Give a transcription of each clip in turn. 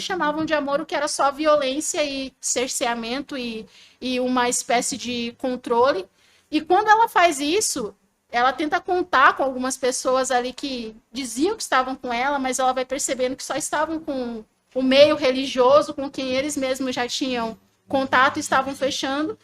chamavam de amor o que era só violência e cerceamento e uma espécie de controle. E quando ela faz isso, ela tenta contar com algumas pessoas ali que diziam que estavam com ela, mas ela vai percebendo que só estavam com o meio religioso, com quem eles mesmos já tinham contato e estavam fechando.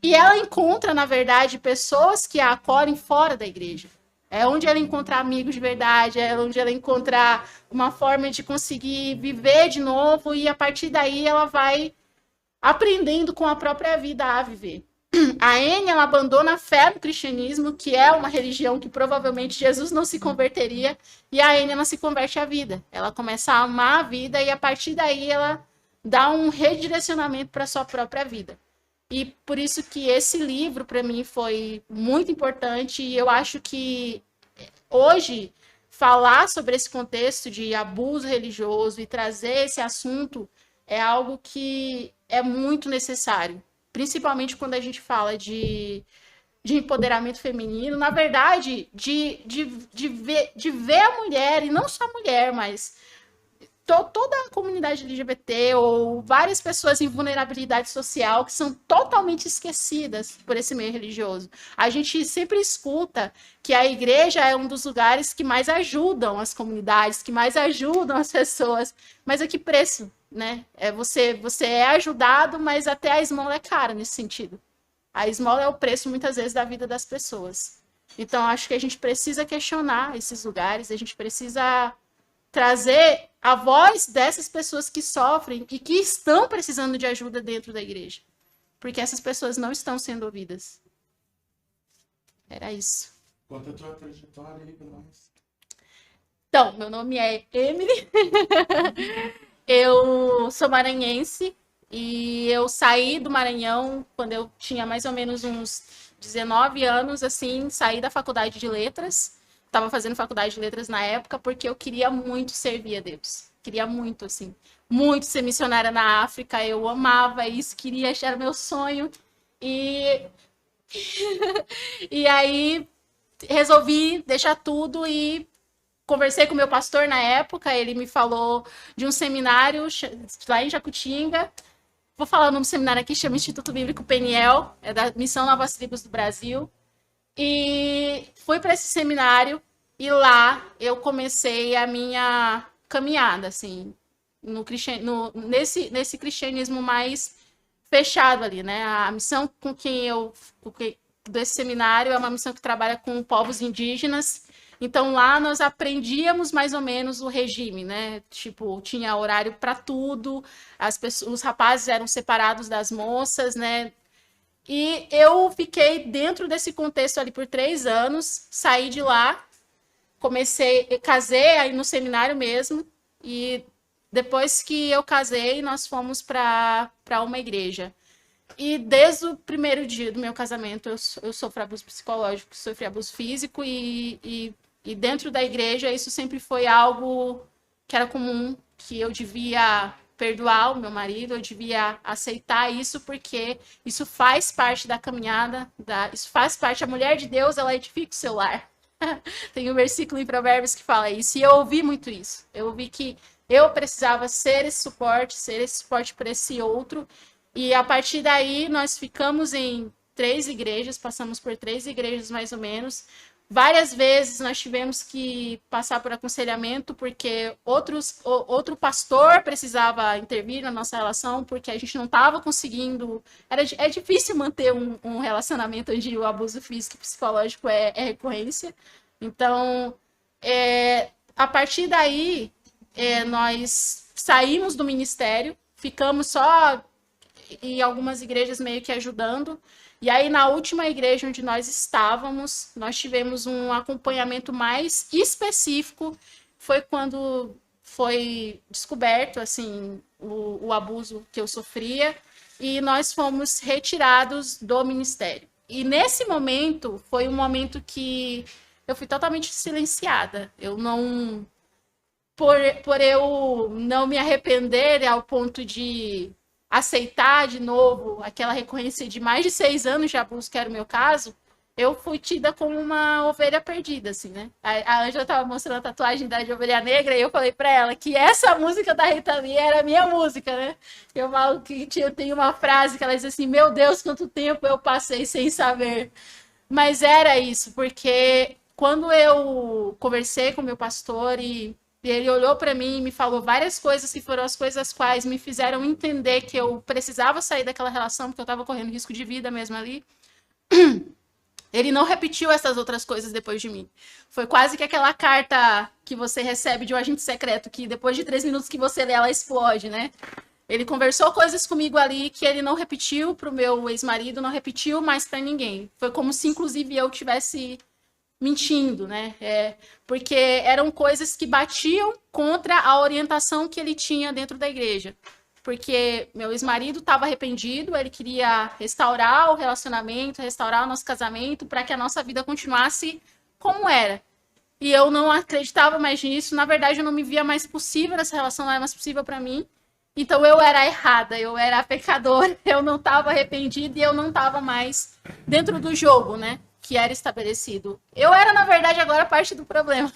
E ela encontra, na verdade, pessoas que a acolhem fora da igreja. É onde ela encontra amigos de verdade, é onde ela encontra uma forma de conseguir viver de novo, e a partir daí ela vai aprendendo com a própria vida a viver. A Anne, ela abandona a fé no cristianismo, que é uma religião que provavelmente Jesus não se converteria, e a Anne, ela se converte à vida. Ela começa a amar a vida e a partir daí ela dá um redirecionamento para a sua própria vida. E por isso que esse livro, para mim, foi muito importante. E eu acho que hoje, falar sobre esse contexto de abuso religioso e trazer esse assunto é algo que é muito necessário. Principalmente quando a gente fala de empoderamento feminino. Na verdade, de ver a mulher, e não só a mulher, mas toda a comunidade LGBT ou várias pessoas em vulnerabilidade social que são totalmente esquecidas por esse meio religioso. A gente sempre escuta que a igreja é um dos lugares que mais ajudam as comunidades, que mais ajudam as pessoas, mas a que preço, né? Você é ajudado, mas até a esmola é cara nesse sentido. A esmola é o preço, muitas vezes, da vida das pessoas. Então, acho que a gente precisa questionar esses lugares, a gente precisa trazer a voz dessas pessoas que sofrem e que estão precisando de ajuda dentro da igreja. Porque essas pessoas não estão sendo ouvidas. Era isso. Conta a tua trajetória aí pra nós. Então, meu nome é Emily. Eu sou maranhense e eu saí do Maranhão quando eu tinha mais ou menos uns 19 anos, assim, saí da faculdade de letras. Estava fazendo faculdade de letras na época porque eu queria muito servir a Deus. Queria muito, assim, muito ser missionária na África. Eu amava isso, queria, era meu sonho. E, e aí resolvi deixar tudo e conversei com o meu pastor na época. Ele me falou de um seminário lá em Jacutinga. Vou falar o nome do seminário aqui, chama Instituto Bíblico Peniel, é da Missão Novas Tribos do Brasil. E fui para esse seminário e lá eu comecei a minha caminhada, assim, nesse cristianismo mais fechado ali, né? A missão desse seminário é uma missão que trabalha com povos indígenas. Então lá nós aprendíamos mais ou menos o regime, né? Tipo, tinha horário para tudo, os rapazes eram separados das moças, né? E eu fiquei dentro desse contexto ali por 3 anos, saí de lá, casei aí no seminário mesmo, e depois que eu casei, nós fomos para uma igreja. E desde o primeiro dia do meu casamento, eu sofri abuso psicológico, sofri abuso físico, e dentro da igreja isso sempre foi algo que era comum, que eu devia perdoar o meu marido, eu devia aceitar isso, porque isso faz parte da caminhada, isso faz parte, a mulher de Deus, ela edifica o seu lar. Tem um versículo em Provérbios que fala isso, e eu ouvi muito isso. Eu ouvi que eu precisava ser esse suporte para esse outro, e a partir daí nós ficamos em 3 igrejas, passamos por 3 igrejas mais ou menos. Várias vezes nós tivemos que passar por aconselhamento, porque outro pastor precisava intervir na nossa relação, porque a gente não estava conseguindo. É difícil manter um relacionamento onde o abuso físico e psicológico é recorrência. Então, a partir daí, nós saímos do ministério, ficamos só em algumas igrejas meio que ajudando. E aí, na última igreja onde nós estávamos, nós tivemos um acompanhamento mais específico. Foi quando foi descoberto, assim, o abuso que eu sofria. E nós fomos retirados do ministério. E nesse momento, foi um momento que eu fui totalmente silenciada. Eu não... Por eu não me arrepender ao ponto de aceitar de novo aquela recorrência de mais de 6 anos de abuso, que era o meu caso, eu fui tida como uma ovelha perdida, assim, né? A Ângela tava mostrando a tatuagem da de Ovelha Negra e eu falei pra ela que essa música da Rita Lee era a minha música, né? Eu falo que tem uma frase que ela diz assim, meu Deus, quanto tempo eu passei sem saber. Mas era isso, porque quando eu conversei com o meu pastor e ele olhou para mim e me falou várias coisas que foram as coisas quais me fizeram entender que eu precisava sair daquela relação, porque eu estava correndo risco de vida mesmo ali. Ele não repetiu essas outras coisas depois de mim. Foi quase que aquela carta que você recebe de um agente secreto, que depois de 3 minutos que você lê, ela explode, né? Ele conversou coisas comigo ali que ele não repetiu pro meu ex-marido, não repetiu mais para ninguém. Foi como se, inclusive, eu tivesse mentindo, né? Porque eram coisas que batiam contra a orientação que ele tinha dentro da igreja. Porque meu ex-marido estava arrependido, ele queria restaurar o relacionamento, restaurar o nosso casamento, para que a nossa vida continuasse como era. E eu não acreditava mais nisso, na verdade eu não me via mais possível, essa relação não era mais possível para mim. Então eu era errada, eu era pecadora, eu não estava arrependida e eu não estava mais dentro do jogo, né? Que era estabelecido. Eu era, na verdade, agora parte do problema.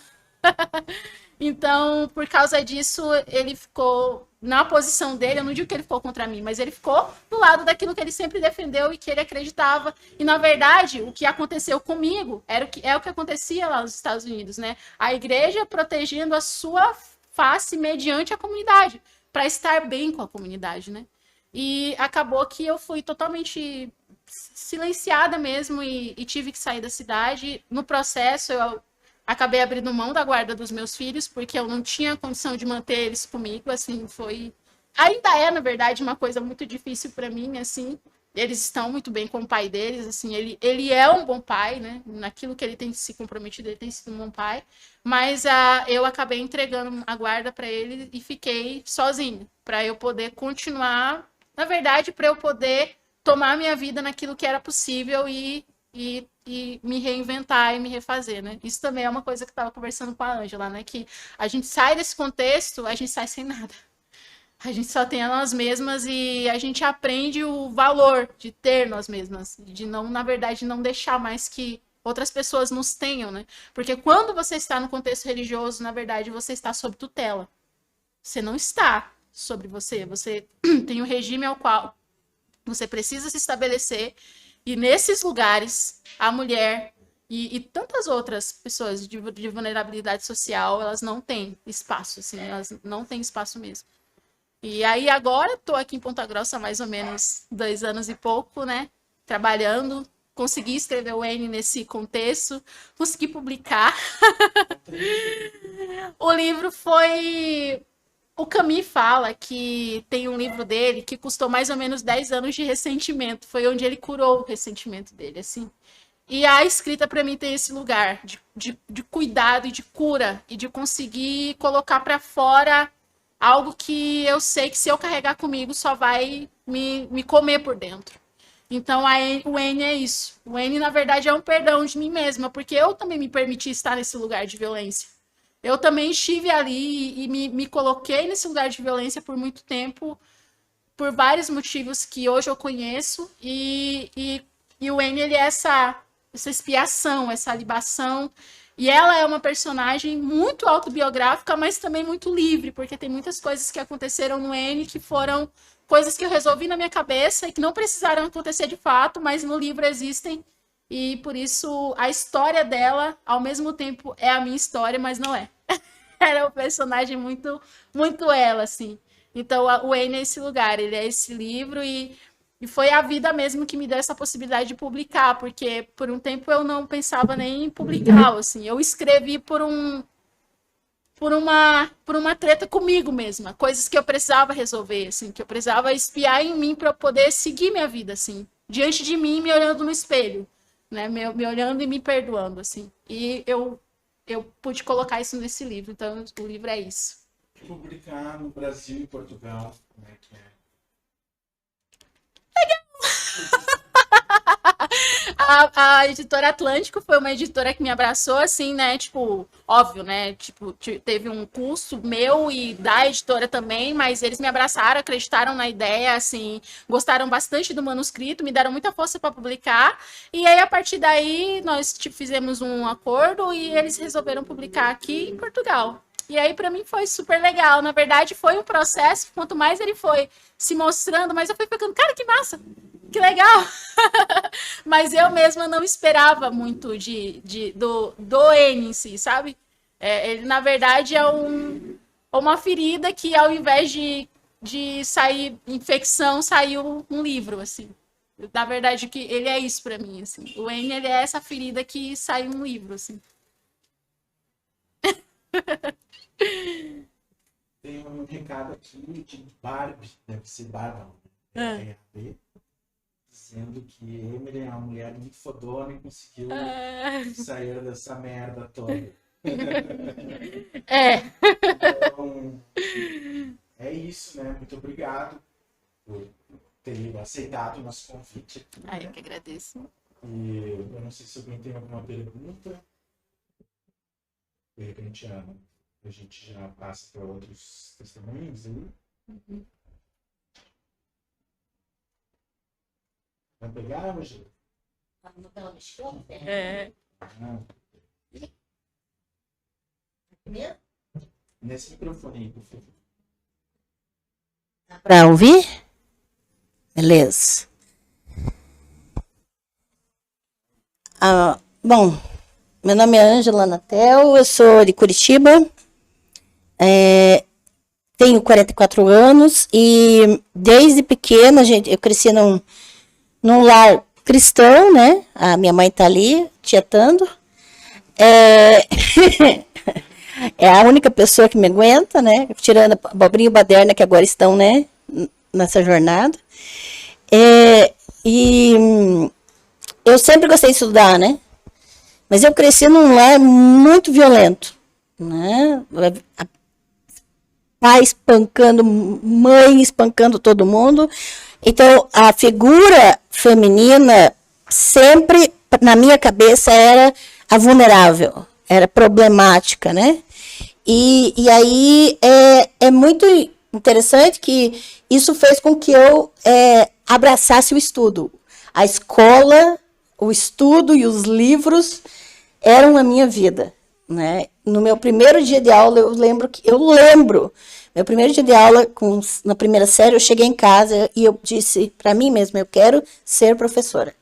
Então, por causa disso, ele ficou na posição dele. Eu não digo que ele ficou contra mim, mas ele ficou do lado daquilo que ele sempre defendeu e que ele acreditava. E, na verdade, o que aconteceu comigo é o que acontecia lá nos Estados Unidos, né? A igreja protegendo a sua face mediante a comunidade, para estar bem com a comunidade, né? E acabou que eu fui totalmente silenciada mesmo e tive que sair da cidade. No processo, eu acabei abrindo mão da guarda dos meus filhos, porque eu não tinha condição de manter eles comigo, assim, foi... Ainda é, na verdade, uma coisa muito difícil para mim, assim, eles estão muito bem com o pai deles, assim, ele é um bom pai, né, naquilo que ele tem se comprometido, ele tem sido um bom pai, mas eu acabei entregando a guarda para ele e fiquei sozinha, para eu poder continuar, na verdade, para eu poder tomar minha vida naquilo que era possível e me reinventar e me refazer, né? Isso também é uma coisa que eu estava conversando com a Ângela, né? Que a gente sai desse contexto, a gente sai sem nada. A gente só tem a nós mesmas e a gente aprende o valor de ter nós mesmas, de não, na verdade, não deixar mais que outras pessoas nos tenham, né? Porque quando você está no contexto religioso, na verdade, você está sob tutela. Você não está sobre você, você tem um regime ao qual você precisa se estabelecer. E nesses lugares, a mulher e tantas outras pessoas de vulnerabilidade social, elas não têm espaço, assim, elas não têm espaço mesmo. E aí agora estou aqui em Ponta Grossa há mais ou menos 2 anos e pouco, né? Trabalhando, consegui escrever o N nesse contexto, consegui publicar. O livro foi... O Camus fala que tem um livro dele que custou mais ou menos 10 anos de ressentimento. Foi onde ele curou o ressentimento dele, assim. E a escrita, para mim, tem esse lugar de cuidado e de cura. E de conseguir colocar para fora algo que eu sei que se eu carregar comigo só vai me comer por dentro. Então, o N é isso. O N, na verdade, é um perdão de mim mesma. Porque eu também me permiti estar nesse lugar de violência. Eu também estive ali e me coloquei nesse lugar de violência por muito tempo, por vários motivos que hoje eu conheço. E o N, ele é essa expiação, essa libação. E ela é uma personagem muito autobiográfica, mas também muito livre, porque tem muitas coisas que aconteceram no N que foram coisas que eu resolvi na minha cabeça e que não precisaram acontecer de fato, mas no livro existem. E por isso a história dela, ao mesmo tempo, é a minha história, mas não é. Ela é um personagem muito, muito ela, assim. Então, o N é esse lugar, ele é esse livro e foi a vida mesmo que me deu essa possibilidade de publicar, porque por um tempo eu não pensava nem em publicar, assim. Eu escrevi por uma treta comigo mesma, coisas que eu precisava resolver, assim, que eu precisava espiar em mim para eu poder seguir minha vida, assim, diante de mim, me olhando no espelho, né, me olhando e me perdoando, assim. E eu pude colocar isso nesse livro, então o livro é isso. Publicar no Brasil e Portugal, como é que é? A editora Atlântico foi uma editora que me abraçou, assim, né? Tipo, óbvio, né? Tipo, teve um curso meu e da editora também, mas eles me abraçaram, acreditaram na ideia, assim, gostaram bastante do manuscrito, me deram muita força para publicar. E aí, a partir daí, nós tipo, fizemos um acordo e eles resolveram publicar aqui em Portugal. E aí, para mim, foi super legal. Na verdade, foi um processo, quanto mais ele foi se mostrando, mas eu fui ficando, cara, que massa! Que legal! Mas eu mesma não esperava muito do N em si, sabe? Ele, na verdade, é uma ferida que, ao invés de sair infecção, saiu um livro, assim. Na verdade, que ele é isso para mim, assim. O N, ele é essa ferida que saiu um livro, assim. Tem um recado aqui de Barbie, deve ser Bárbara, né? Dizendo que Emily é uma mulher muito fodona e conseguiu sair dessa merda toda. Então, é isso, né? Muito obrigado por ter aceitado o nosso convite. Eu que agradeço. E eu não sei se alguém tem alguma pergunta. De repente, a gente já passa para outros testemunhos aí. Uhum. Vai pegar, Angela? Nesse microfone aí, por favor. Para ouvir? Beleza. Bom, meu nome é Ângela Natel, eu sou de Curitiba, tenho 44 anos e desde pequena eu cresci num lar cristão, né? A minha mãe tá ali, tietando. É a única pessoa que me aguenta, né? Tirando a Bobrinha e o Baderna, que agora estão, né, nessa jornada. E eu sempre gostei de estudar, né? Mas eu cresci num lar muito violento, né? Pai espancando, mãe espancando todo mundo. Então, a figura feminina sempre, na minha cabeça, era a vulnerável, era problemática, né? E aí é muito interessante que isso fez com que eu abraçasse o estudo. A escola, o estudo e os livros eram a minha vida, né? No meu primeiro dia de aula, eu lembro, meu primeiro dia de aula, na primeira série, eu cheguei em casa e eu disse para mim mesma, eu quero ser professora.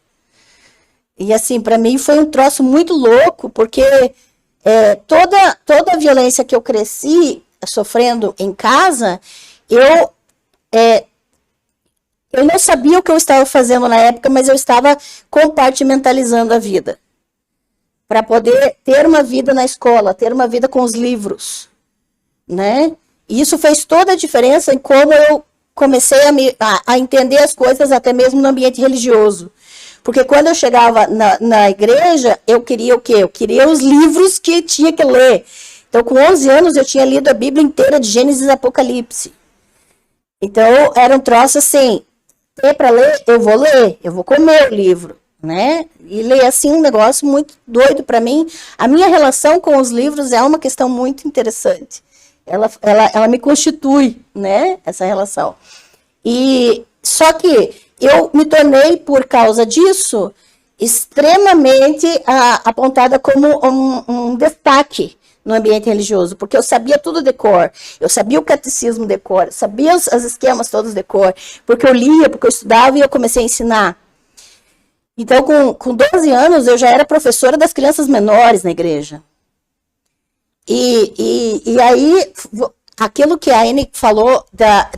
E assim, para mim foi um troço muito louco, porque toda a violência que eu cresci sofrendo em casa, eu não sabia o que eu estava fazendo na época, mas eu estava compartimentalizando a vida. Para poder ter uma vida na escola, ter uma vida com os livros, né? E isso fez toda a diferença em como eu comecei a entender as coisas, até mesmo no ambiente religioso. Porque quando eu chegava na igreja, eu queria o quê? Eu queria os livros que tinha que ler. Então, com 11 anos, eu tinha lido a Bíblia inteira de Gênesis e Apocalipse. Então, era um troço assim, para ler, eu vou comer o livro, né? E ler assim um negócio muito doido para mim. A minha relação com os livros é uma questão muito interessante. Ela me constitui, né? Essa relação. E só que eu me tornei, por causa disso, extremamente apontada como um destaque no ambiente religioso, porque eu sabia tudo de cor, eu sabia o catecismo de cor, eu sabia os esquemas todos de cor, porque eu lia, porque eu estudava e eu comecei a ensinar. Então, com 12 anos, eu já era professora das crianças menores na igreja. E aí, aquilo que a Anne falou da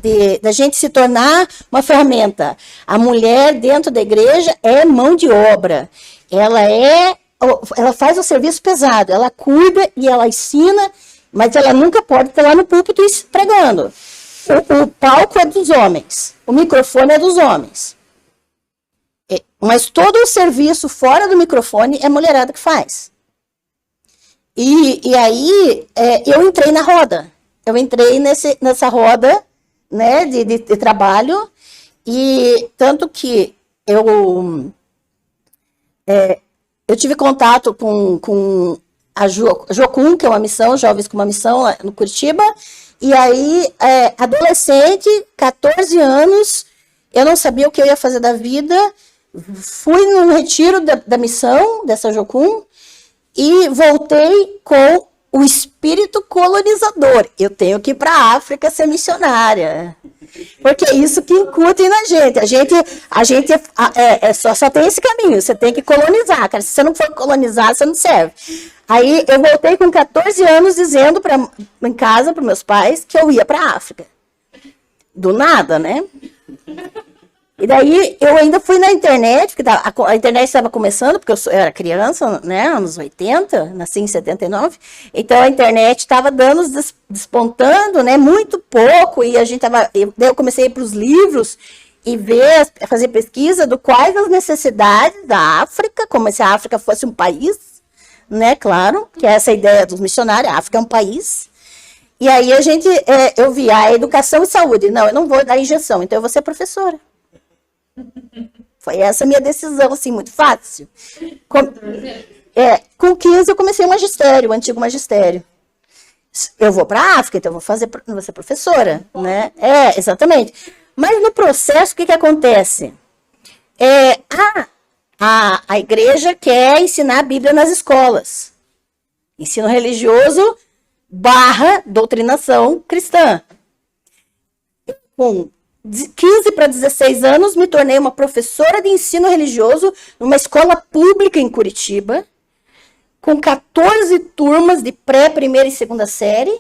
gente se tornar uma ferramenta. A mulher dentro da igreja é mão de obra. Ela faz o serviço pesado, ela cuida e ela ensina, mas ela nunca pode estar lá no púlpito pregando. O palco é dos homens, o microfone é dos homens. Mas todo o serviço fora do microfone é a mulherada que faz. E aí eu entrei na roda. Eu entrei nessa roda, né, de trabalho, e tanto que eu tive contato com a Jocum, que é uma missão, Jovens com uma Missão, lá no Curitiba, e aí, adolescente, 14 anos, eu não sabia o que eu ia fazer da vida, fui num retiro da missão, dessa Jocum, e voltei com o espírito colonizador. Eu tenho que ir para a África ser missionária. Porque é isso que incutem na gente. A gente só tem esse caminho. Você tem que colonizar, cara. Se você não for colonizar, você não serve. Aí eu voltei com 14 anos dizendo em casa para meus pais que eu ia para a África. Do nada, né? E daí eu ainda fui na internet, porque a internet estava começando, porque eu era criança, né, anos 80, nasci em 79, então a internet estava dando, despontando, né, muito pouco, e daí eu comecei a ir para os livros e fazer pesquisa do quais as necessidades da África, como se a África fosse um país, né, claro, que é essa ideia dos missionários, a África é um país. E aí eu vi a educação e saúde, não, eu não vou dar injeção, então eu vou ser professora. Foi essa a minha decisão, assim, muito fácil. Com 15 eu comecei o magistério, o antigo magistério. Eu vou para a África, então eu vou ser professora, né? Exatamente. Mas no processo, o que acontece? A igreja quer ensinar a Bíblia nas escolas. Ensino religioso / doutrinação cristã. Com 15 para 16 anos, me tornei uma professora de ensino religioso numa escola pública em Curitiba, com 14 turmas de pré, primeira e segunda série.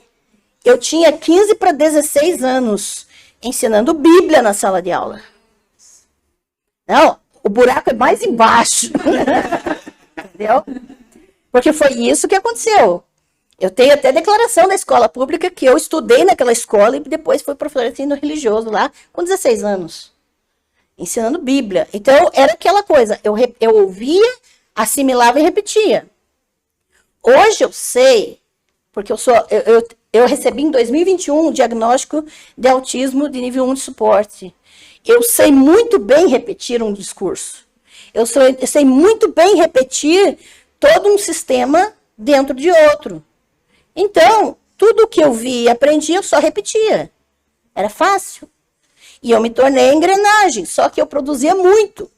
Eu tinha 15 para 16 anos, ensinando Bíblia na sala de aula. Não, o buraco é mais embaixo. Entendeu? Porque foi isso que aconteceu. Eu tenho até declaração da escola pública que eu estudei naquela escola e depois fui professora de ensino religioso lá com 16 anos, ensinando Bíblia. Então, era aquela coisa, eu ouvia, assimilava e repetia. Hoje eu sei, porque eu recebi em 2021 um diagnóstico de autismo de nível 1 de suporte. Eu sei muito bem repetir um discurso. Eu sei muito bem repetir todo um sistema dentro de outro. Então, tudo que eu vi e aprendi, eu só repetia. Era fácil. E eu me tornei engrenagem, só que eu produzia muito.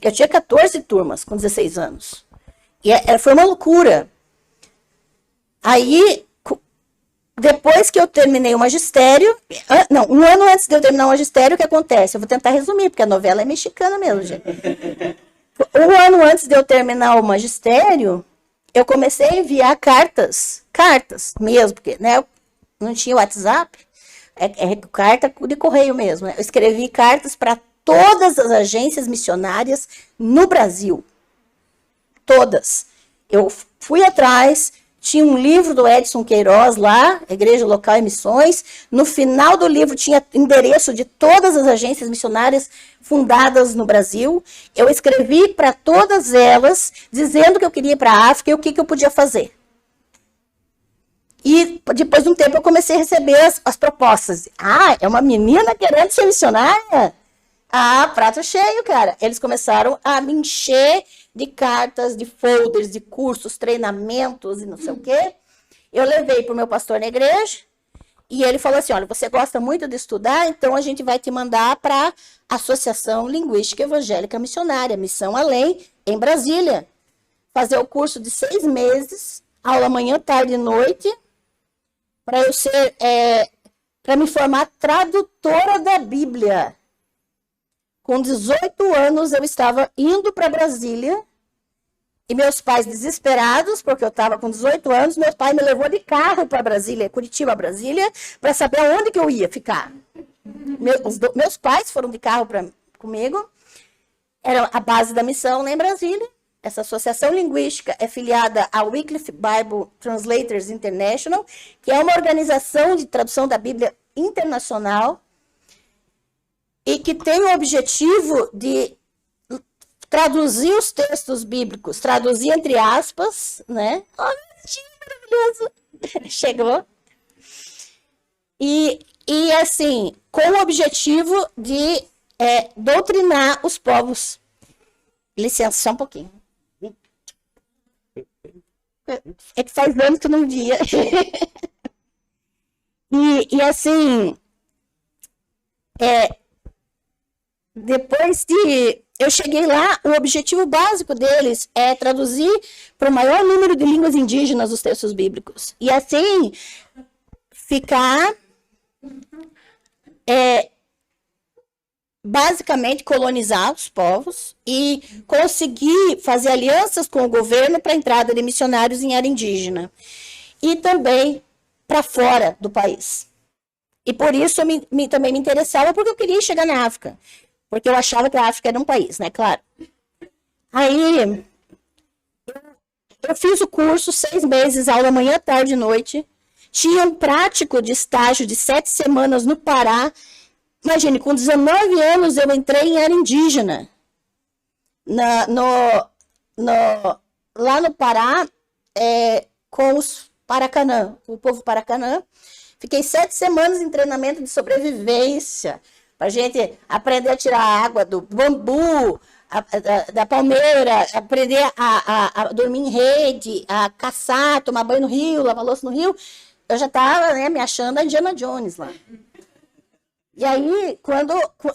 Eu tinha 14 turmas com 16 anos. E foi uma loucura. Aí, depois que eu terminei o magistério, um ano antes de eu terminar o magistério, o que acontece? Eu vou tentar resumir, porque a novela é mexicana mesmo, gente. Um ano antes de eu terminar o magistério, eu comecei a enviar cartas mesmo, porque, né, não tinha WhatsApp, carta de correio mesmo. Né? Eu escrevi cartas para todas as agências missionárias no Brasil. Todas. Eu fui atrás, tinha um livro do Edson Queiroz lá, Igreja Local e Missões. No final do livro tinha endereço de todas as agências missionárias fundadas no Brasil. Eu escrevi para todas elas, dizendo que eu queria ir para a África e o que eu podia fazer. E depois de um tempo eu comecei a receber as propostas. É uma menina querendo ser missionária? Prato cheio, cara. Eles começaram a me encher de cartas, de folders, de cursos, treinamentos e não sei o quê. Eu levei para o meu pastor na igreja e ele falou assim, olha, você gosta muito de estudar, então a gente vai te mandar para a Associação Linguística Evangélica Missionária, Missão Além, em Brasília. Fazer o curso de 6 meses, aula manhã, tarde e noite, para eu ser, para me formar tradutora da Bíblia. Com 18 anos, eu estava indo para Brasília e meus pais desesperados, porque eu estava com 18 anos, meu pai me levou de carro para Brasília, Curitiba, Brasília, para saber onde que eu ia ficar. Meus pais foram de carro comigo, era a base da missão lá em Brasília. Essa associação linguística é filiada à Wycliffe Bible Translators International, que é uma organização de tradução da Bíblia internacional, e que tem o objetivo de traduzir os textos bíblicos, traduzir entre aspas, né? Maravilhoso! Chegou. E assim, com o objetivo de doutrinar os povos. Licença, só um pouquinho. É que faz anos que eu não via. E assim, depois de eu cheguei lá, o objetivo básico deles é traduzir para o maior número de línguas indígenas os textos bíblicos. E assim, ficar basicamente colonizar os povos e conseguir fazer alianças com o governo para a entrada de missionários em área indígena. E também para fora do país. E por isso também me interessava, porque eu queria chegar na África. Porque eu achava que a África era um país, né? Claro. Aí, eu fiz o curso, 6 meses, aula manhã, tarde e noite. Tinha um prático de estágio de 7 semanas no Pará. Imagine, com 19 anos eu entrei em área indígena. Lá no Pará, com os Paracanã, o povo Paracanã. Fiquei 7 semanas em treinamento de sobrevivência, para a gente aprender a tirar a água do bambu, da palmeira, aprender a dormir em rede, a caçar, tomar banho no rio, lavar louça no rio. Eu já estava, né, me achando a Indiana Jones lá. E aí,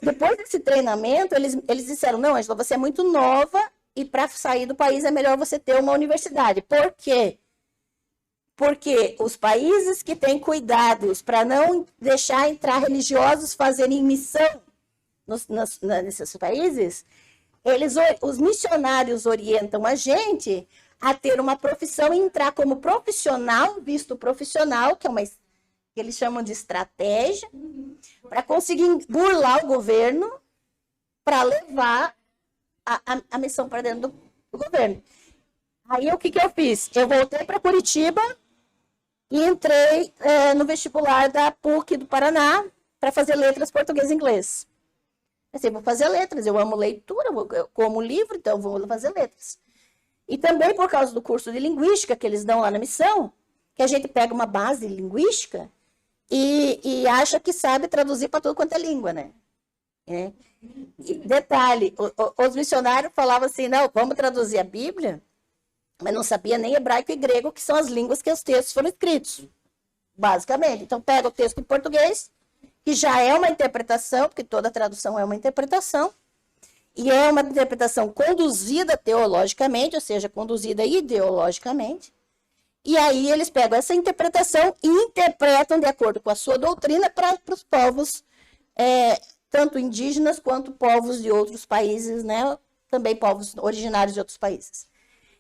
depois desse treinamento, eles disseram, não, Ângela, você é muito nova e para sair do país é melhor você ter uma universidade. Por quê? Porque os países que têm cuidados para não deixar entrar religiosos fazerem missão nesses países, os missionários orientam a gente a ter uma profissão e entrar como profissional, visto profissional, que é uma que eles chamam de estratégia, para conseguir burlar o governo para levar a missão para dentro do governo. Aí o que eu fiz? Eu voltei para Curitiba e entrei no vestibular da PUC do Paraná para fazer letras português e inglês. Assim, vou fazer letras, eu amo leitura, eu como livro, então vou fazer letras. E também por causa do curso de linguística que eles dão lá na missão, que a gente pega uma base linguística e acha que sabe traduzir para tudo quanto é língua, né? E detalhe, os missionários falavam assim, não, vamos traduzir a Bíblia, mas não sabia nem hebraico e grego, que são as línguas que os textos foram escritos, basicamente. Então, pega o texto em português, que já é uma interpretação, porque toda tradução é uma interpretação, e é uma interpretação conduzida teologicamente, ou seja, conduzida ideologicamente, e aí eles pegam essa interpretação e interpretam de acordo com a sua doutrina para os povos, tanto indígenas quanto povos de outros países, né? Também povos originários de outros países.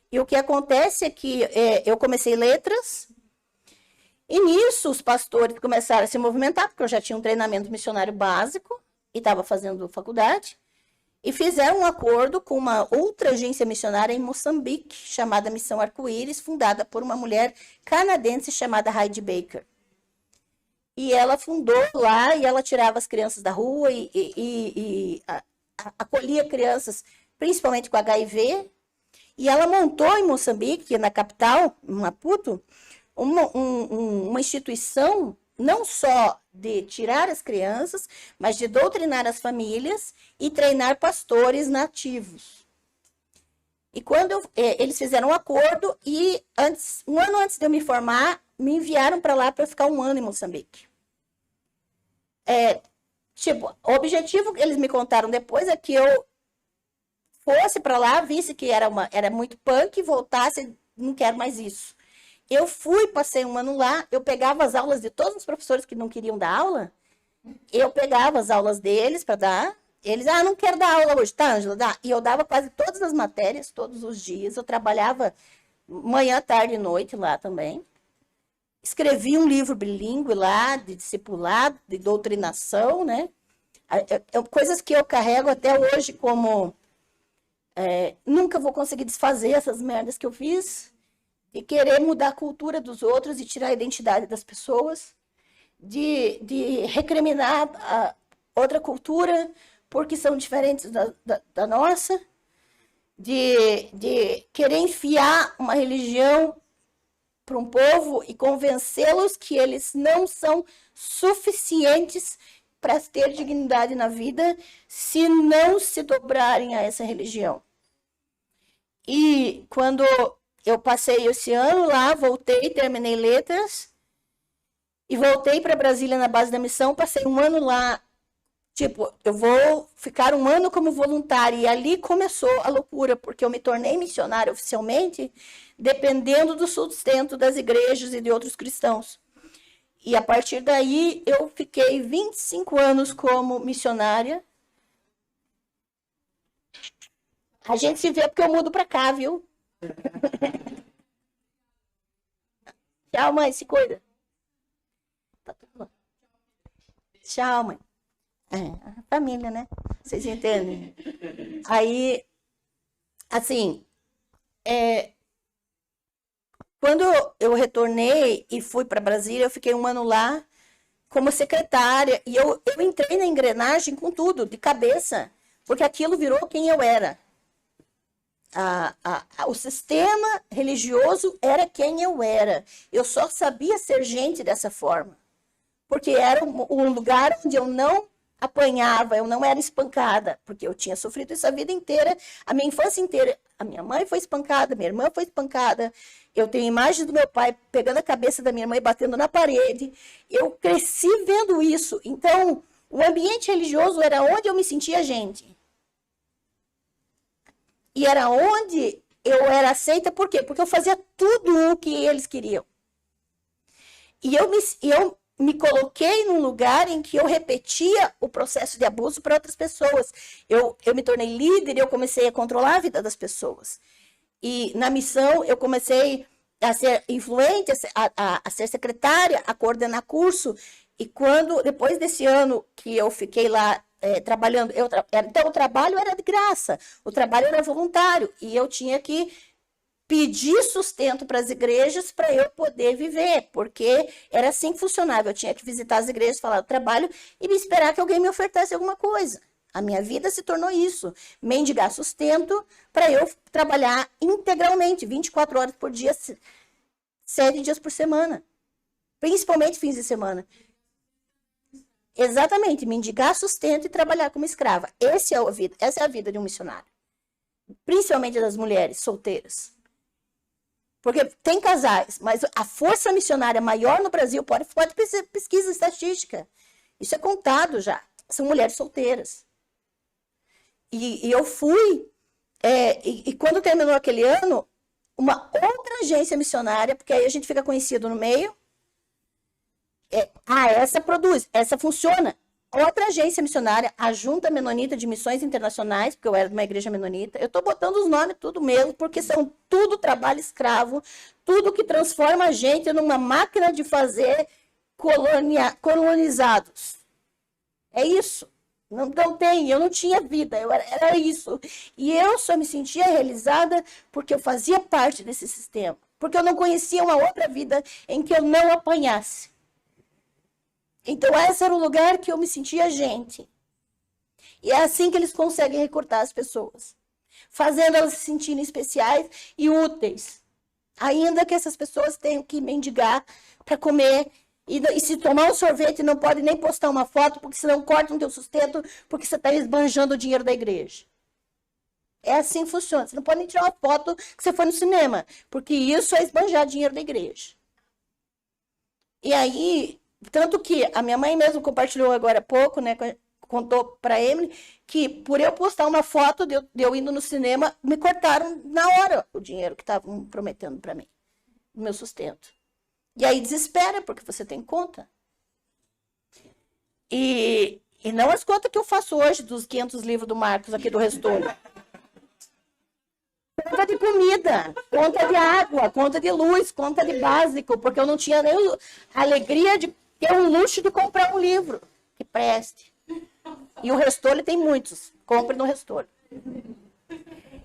E o que acontece é que eu comecei letras, e nisso os pastores começaram a se movimentar, porque eu já tinha um treinamento missionário básico, e estava fazendo faculdade, e fizeram um acordo com uma outra agência missionária em Moçambique, chamada Missão Arco-Íris, fundada por uma mulher canadense chamada Heidi Baker. E ela fundou lá, e ela tirava as crianças da rua, e acolhia crianças, principalmente com HIV, e ela montou em Moçambique, na capital, em Maputo, uma instituição não só de tirar as crianças, mas de doutrinar as famílias e treinar pastores nativos. E quando eles fizeram um acordo, e um ano antes de eu me formar, me enviaram para lá para ficar 1 ano em Moçambique. O objetivo que eles me contaram depois é que eu fosse para lá, visse que era muito punk, voltasse, não quero mais isso. Eu fui, passei 1 ano lá, eu pegava as aulas de todos os professores que não queriam dar aula, eu pegava as aulas deles para dar, eles, não quero dar aula hoje, tá, Ângela, dá. E eu dava quase todas as matérias, todos os dias, eu trabalhava manhã, tarde e noite lá também. Escrevi um livro bilíngue lá, de discipulado, de doutrinação, né? Coisas que eu carrego até hoje como... nunca vou conseguir desfazer essas merdas que eu fiz, de querer mudar a cultura dos outros e tirar a identidade das pessoas, de recriminar a outra cultura porque são diferentes da nossa, de querer enfiar uma religião para um povo e convencê-los que eles não são suficientes para ter dignidade na vida se não se dobrarem a essa religião. E quando eu passei esse ano lá, voltei, terminei letras, e voltei para Brasília na base da missão, passei um ano lá, tipo, eu vou ficar um ano como voluntária, e ali começou a loucura, porque eu me tornei missionária oficialmente, dependendo do sustento das igrejas e de outros cristãos. E a partir daí, eu fiquei 25 anos como missionária. A gente se vê porque eu mudo para cá, viu? Tchau, mãe, se cuida. Tá tudo bom. Tchau, mãe. A família, né? Vocês entendem? Aí, assim, quando eu retornei e fui para Brasília, eu fiquei um ano lá como secretária. E eu entrei na engrenagem com tudo, de cabeça, porque aquilo virou quem eu era. O sistema religioso era quem eu era. Eu só sabia ser gente dessa forma. Porque era um lugar onde eu não apanhava, eu não era espancada, porque eu tinha sofrido isso a vida inteira, a minha infância inteira. A minha mãe foi espancada, minha irmã foi espancada. Eu tenho imagens do meu pai pegando a cabeça da minha mãe e batendo na parede. Eu cresci vendo isso. Então, o ambiente religioso era onde eu me sentia gente. E era onde eu era aceita, por quê? Porque eu fazia tudo o que eles queriam. E eu me coloquei num lugar em que eu repetia o processo de abuso para outras pessoas. Eu me tornei líder e eu comecei a controlar a vida das pessoas. E na missão eu comecei a ser influente, a ser secretária, a coordenar curso. E depois desse ano que eu fiquei lá trabalhando, então o trabalho era de graça, o trabalho era voluntário, e eu tinha que pedir sustento para as igrejas para eu poder viver, porque era assim que funcionava. Eu tinha que visitar as igrejas, falar do trabalho e me esperar que alguém me ofertasse alguma coisa. A minha vida se tornou isso, mendigar sustento para eu trabalhar integralmente, 24 horas por dia, 7 dias por semana, principalmente fins de semana. Exatamente, mendigar sustento e trabalhar como escrava. Essa é a vida de um missionário. Principalmente das mulheres solteiras. Porque tem casais, mas a força missionária maior no Brasil, pode pesquisa estatística. Isso é contado já. São mulheres solteiras. E eu fui, e quando terminou aquele ano, uma outra agência missionária, porque aí a gente fica conhecido no meio, essa produz, essa funciona. Outra agência missionária, a Junta Menonita de Missões Internacionais, porque eu era de uma igreja menonita, eu estou botando os nomes tudo mesmo, porque são tudo trabalho escravo, tudo que transforma a gente numa máquina de fazer colonizados. É isso. Não tem, eu não tinha vida, era isso. E eu só me sentia realizada porque eu fazia parte desse sistema, porque eu não conhecia uma outra vida em que eu não apanhasse. Então, esse era o lugar que eu me sentia gente. E é assim que eles conseguem recrutar as pessoas. Fazendo elas se sentirem especiais e úteis. Ainda que essas pessoas tenham que mendigar para comer. E se tomar um sorvete, não pode nem postar uma foto, porque senão cortam o teu sustento, porque você está esbanjando o dinheiro da igreja. É assim que funciona. Você não pode nem tirar uma foto que você foi no cinema, porque isso é esbanjar dinheiro da igreja. E aí... Tanto que a minha mãe mesmo compartilhou agora há pouco, né? Contou para Emily que por eu postar uma foto de eu indo no cinema, me cortaram na hora o dinheiro que estavam prometendo para mim, o meu sustento. E aí desespera, porque você tem conta. E não as contas que eu faço hoje dos 500 livros do Marcos aqui do Restolho. Conta de comida, conta de água, conta de luz, conta de básico, porque eu não tinha nem a alegria de ter um luxo de comprar um livro que preste. E o Restolho tem muitos. Compre no Restolho.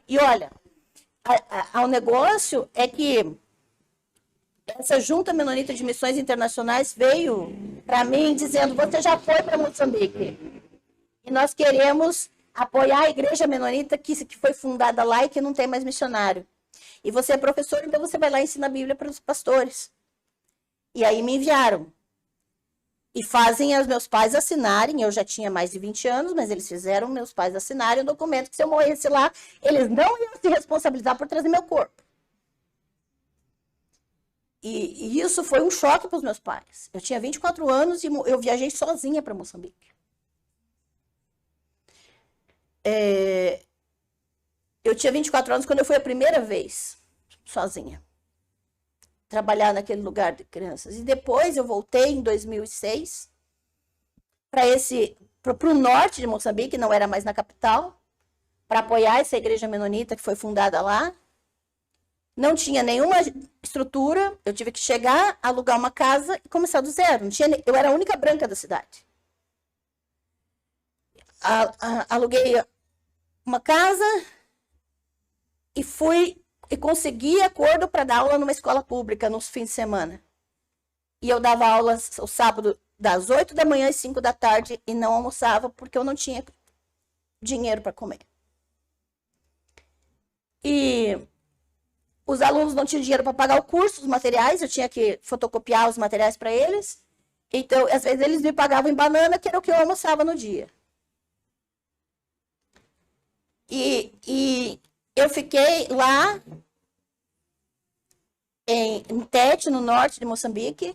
E olha, o negócio é que essa Junta Menonita de Missões Internacionais veio para mim dizendo: você já foi para Moçambique. E nós queremos apoiar a igreja menonita que foi fundada lá e que não tem mais missionário. E você é professor, então você vai lá e ensina a Bíblia para os pastores. E aí me enviaram. E fazem os meus pais assinarem, eu já tinha mais de 20 anos, mas eles fizeram meus pais assinarem um documento que se eu morresse lá, eles não iam se responsabilizar por trazer meu corpo. E isso foi um choque para os meus pais. Eu tinha 24 anos e eu viajei sozinha para Moçambique. Eu tinha 24 anos quando eu fui a primeira vez sozinha trabalhar naquele lugar de crianças. E depois eu voltei em 2006 para o norte de Moçambique, não era mais na capital, para apoiar essa igreja menonita que foi fundada lá. Não tinha nenhuma estrutura, eu tive que chegar, alugar uma casa e começar do zero. Não tinha, eu era a única branca da cidade. Aluguei uma casa e consegui acordo para dar aula numa escola pública nos fins de semana. E eu dava aula o sábado das 8 da manhã às 5 da tarde e não almoçava porque eu não tinha dinheiro para comer. E os alunos não tinham dinheiro para pagar o curso, os materiais, eu tinha que fotocopiar os materiais para eles. Então, às vezes eles me pagavam em banana, que era o que eu almoçava no dia. E eu fiquei lá em Tete, no norte de Moçambique,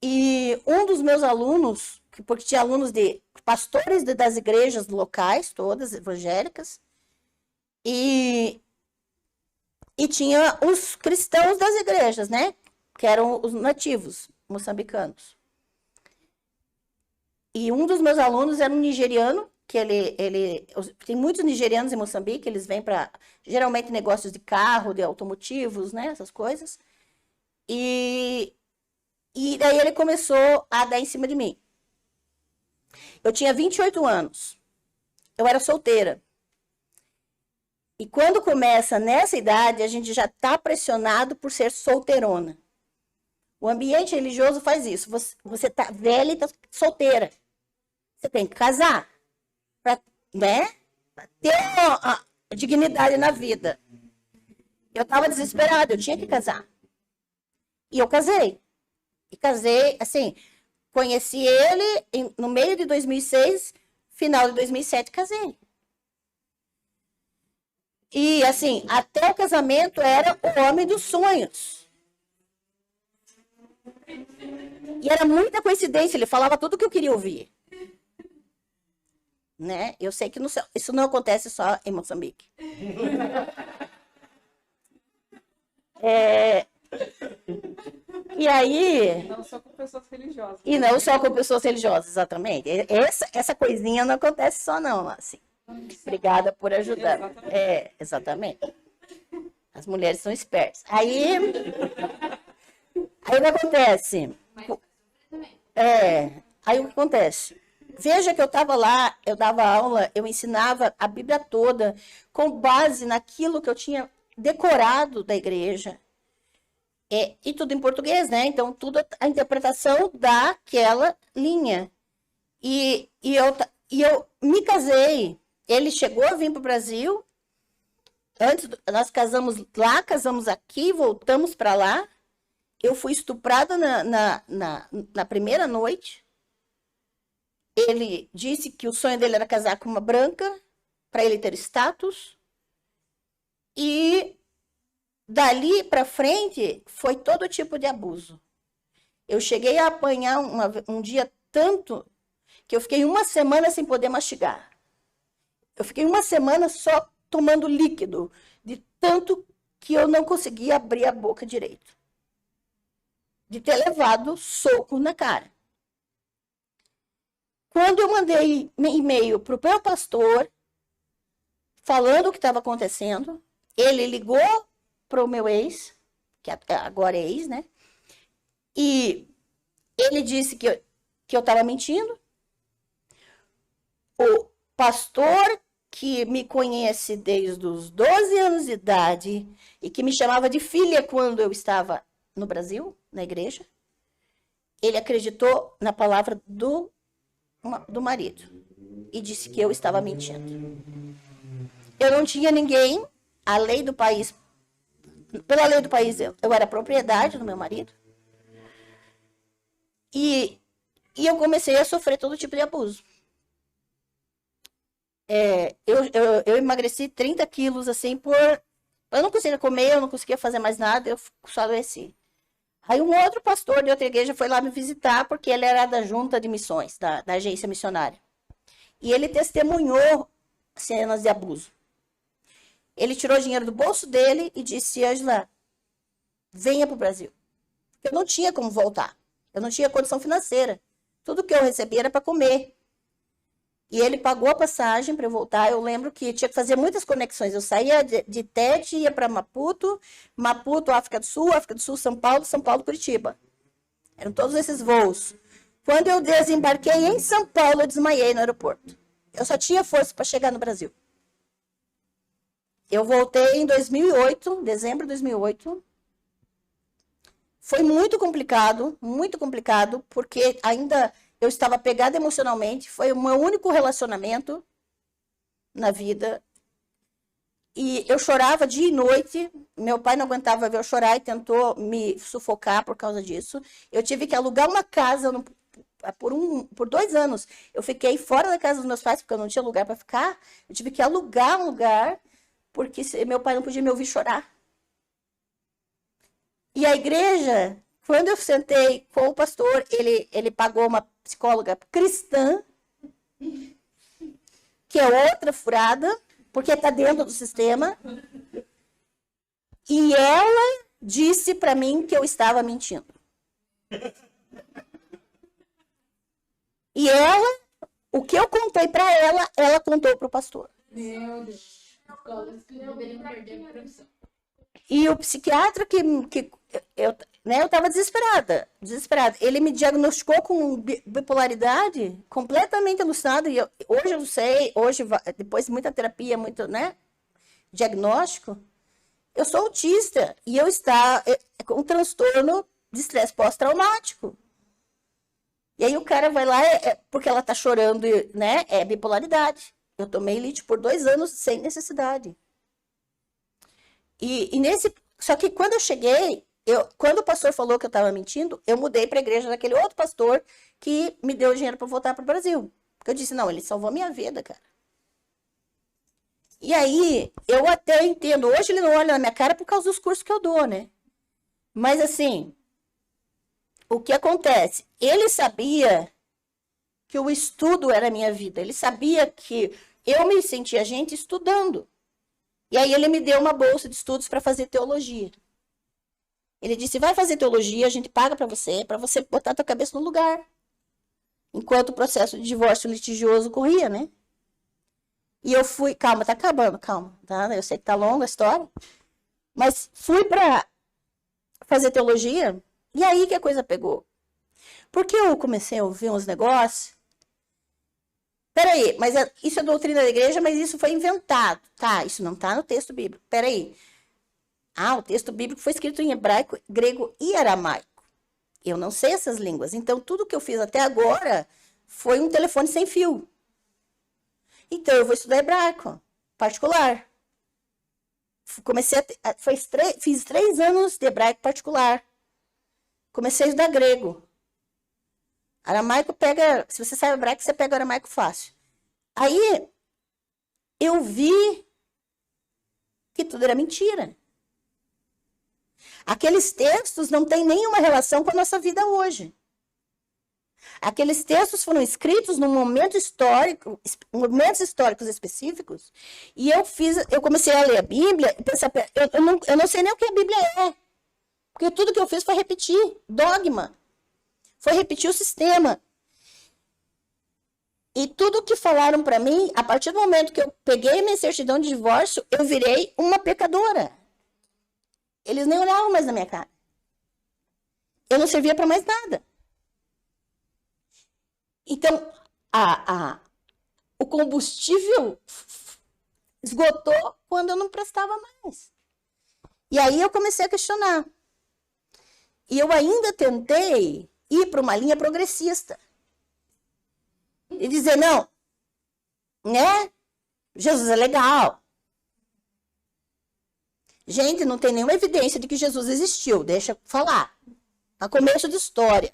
e um dos meus alunos, porque tinha alunos de pastores das igrejas locais, todas evangélicas, e tinha os cristãos das igrejas, né? Que eram os nativos moçambicanos. E um dos meus alunos era um nigeriano, que tem muitos nigerianos em Moçambique, eles vêm para, geralmente, negócios de carro, de automotivos, né? Essas coisas. E daí ele começou a dar em cima de mim. Eu tinha 28 anos. Eu era solteira. E quando começa nessa idade, a gente já está pressionado por ser solteirona. O ambiente religioso faz isso. Você tá velha e está solteira. Você tem que casar. Para, né? Pra ter uma dignidade na vida. Eu estava desesperada, eu tinha que casar. E eu casei. E casei, assim, conheci ele no meio de 2006, final de 2007, casei. E, assim, até o casamento era o homem dos sonhos. E era muita coincidência, ele falava tudo o que eu queria ouvir. Né? Eu sei que isso não acontece só em Moçambique. E aí... Não só com pessoas religiosas. E não só com pessoas religiosas, exatamente. Essa coisinha não acontece só não, assim. Obrigada por ajudar. Exatamente. Exatamente. As mulheres são espertas. Aí o que acontece? Aí o que acontece? Veja que eu estava lá, eu dava aula, eu ensinava a Bíblia toda com base naquilo que eu tinha decorado da igreja. E tudo em português, né? Então, tudo a interpretação daquela linha. E eu me casei. Ele chegou a vir para o Brasil. Antes, nós casamos lá, casamos aqui, voltamos para lá. Eu fui estuprada na primeira noite. Ele disse que o sonho dele era casar com uma branca, para ele ter status. E dali para frente, foi todo tipo de abuso. Eu cheguei a apanhar um dia tanto que eu fiquei uma semana sem poder mastigar. Eu fiquei uma semana só tomando líquido, de tanto que eu não conseguia abrir a boca direito. De ter levado soco na cara. Quando eu mandei e-mail para o meu pastor, falando o que estava acontecendo, ele ligou para o meu ex, que agora é ex, né? E ele disse que eu estava mentindo. O pastor que me conhece desde os 12 anos de idade e que me chamava de filha quando eu estava no Brasil, na igreja, ele acreditou na palavra do marido e disse que eu estava mentindo. Eu não tinha ninguém, a lei do país, pela lei do país eu era propriedade do meu marido. E E eu comecei a sofrer todo tipo de abuso. Eu emagreci 30 quilos, assim, eu não conseguia comer, eu não conseguia fazer mais nada, eu só adoeci. Aí um outro pastor de outra igreja foi lá me visitar, porque ele era da junta de missões, da agência missionária. E ele testemunhou cenas de abuso. Ele tirou dinheiro do bolso dele e disse, Ângela, venha para o Brasil. Eu não tinha como voltar. Eu não tinha condição financeira. Tudo que eu recebia era para comer. E ele pagou a passagem para eu voltar. Eu lembro que tinha que fazer muitas conexões. Eu saía de Tete, ia para Maputo, África do Sul, São Paulo, Curitiba. Eram todos esses voos. Quando eu desembarquei em São Paulo, eu desmaiei no aeroporto. Eu só tinha força para chegar no Brasil. Eu voltei em 2008, dezembro de 2008. Foi muito complicado, porque ainda eu estava pegada emocionalmente. Foi o meu único relacionamento na vida. E eu chorava dia e noite. Meu pai não aguentava ver eu chorar e tentou me sufocar por causa disso. Eu tive que alugar uma casa por 2 anos. Eu fiquei fora da casa dos meus pais, porque eu não tinha lugar para ficar. Eu tive que alugar um lugar, porque meu pai não podia me ouvir chorar. E a igreja, quando eu sentei com o pastor, ele pagou uma psicóloga cristã, que é outra furada, porque está dentro do sistema. E ela disse para mim que eu estava mentindo. E o que eu contei para ela, ela contou para o pastor. Meu Deus. Deveriam perder a profissão. E o psiquiatra eu estava desesperada. Ele me diagnosticou com bipolaridade, completamente alucinado. E hoje eu sei, depois de muita terapia, muito, diagnóstico, eu sou autista e eu estava com um transtorno de estresse pós-traumático. E aí o cara vai lá, porque ela tá chorando, é bipolaridade. Eu tomei lítio por 2 anos sem necessidade. Só que quando eu cheguei, quando o pastor falou que eu estava mentindo, eu mudei para a igreja daquele outro pastor que me deu dinheiro para voltar para o Brasil. Porque eu disse, não, ele salvou minha vida, cara. E aí, eu até entendo, hoje ele não olha na minha cara por causa dos cursos que eu dou, né? Mas assim, o que acontece? Ele sabia que o estudo era a minha vida. Ele sabia que eu me sentia gente estudando. E aí ele me deu uma bolsa de estudos para fazer teologia. Ele disse, vai fazer teologia, a gente paga para você botar a tua cabeça no lugar. Enquanto o processo de divórcio litigioso corria, né? E eu fui, calma, tá acabando, calma, tá? Eu sei que tá longa a história. Mas fui para fazer teologia, e aí que a coisa pegou. Porque eu comecei a ouvir uns negócios. Peraí, mas isso é doutrina da igreja, mas isso foi inventado. Tá, isso não tá no texto bíblico. Peraí. O texto bíblico foi escrito em hebraico, grego e aramaico. Eu não sei essas línguas. Então, tudo que eu fiz até agora foi um telefone sem fio. Então, eu vou estudar hebraico, particular. Fiz 3 anos de hebraico particular. Comecei a estudar grego. Aramaico se você sabe hebraico, você pega o aramaico fácil. Aí, eu vi que tudo era mentira. Aqueles textos não têm nenhuma relação com a nossa vida hoje. Aqueles textos foram escritos num momento histórico, momentos históricos específicos, e eu comecei a ler a Bíblia e pensar, eu não sei nem o que a Bíblia é, porque tudo que eu fiz foi repetir dogma. Foi repetir o sistema. E tudo que falaram para mim, a partir do momento que eu peguei minha certidão de divórcio, eu virei uma pecadora. Eles nem olhavam mais na minha cara. Eu não servia para mais nada. Então, o combustível esgotou quando eu não prestava mais. E aí eu comecei a questionar. E eu ainda tentei ir para uma linha progressista. E dizer, não, Jesus é legal. Gente, não tem nenhuma evidência de que Jesus existiu, deixa eu falar. A começo de história.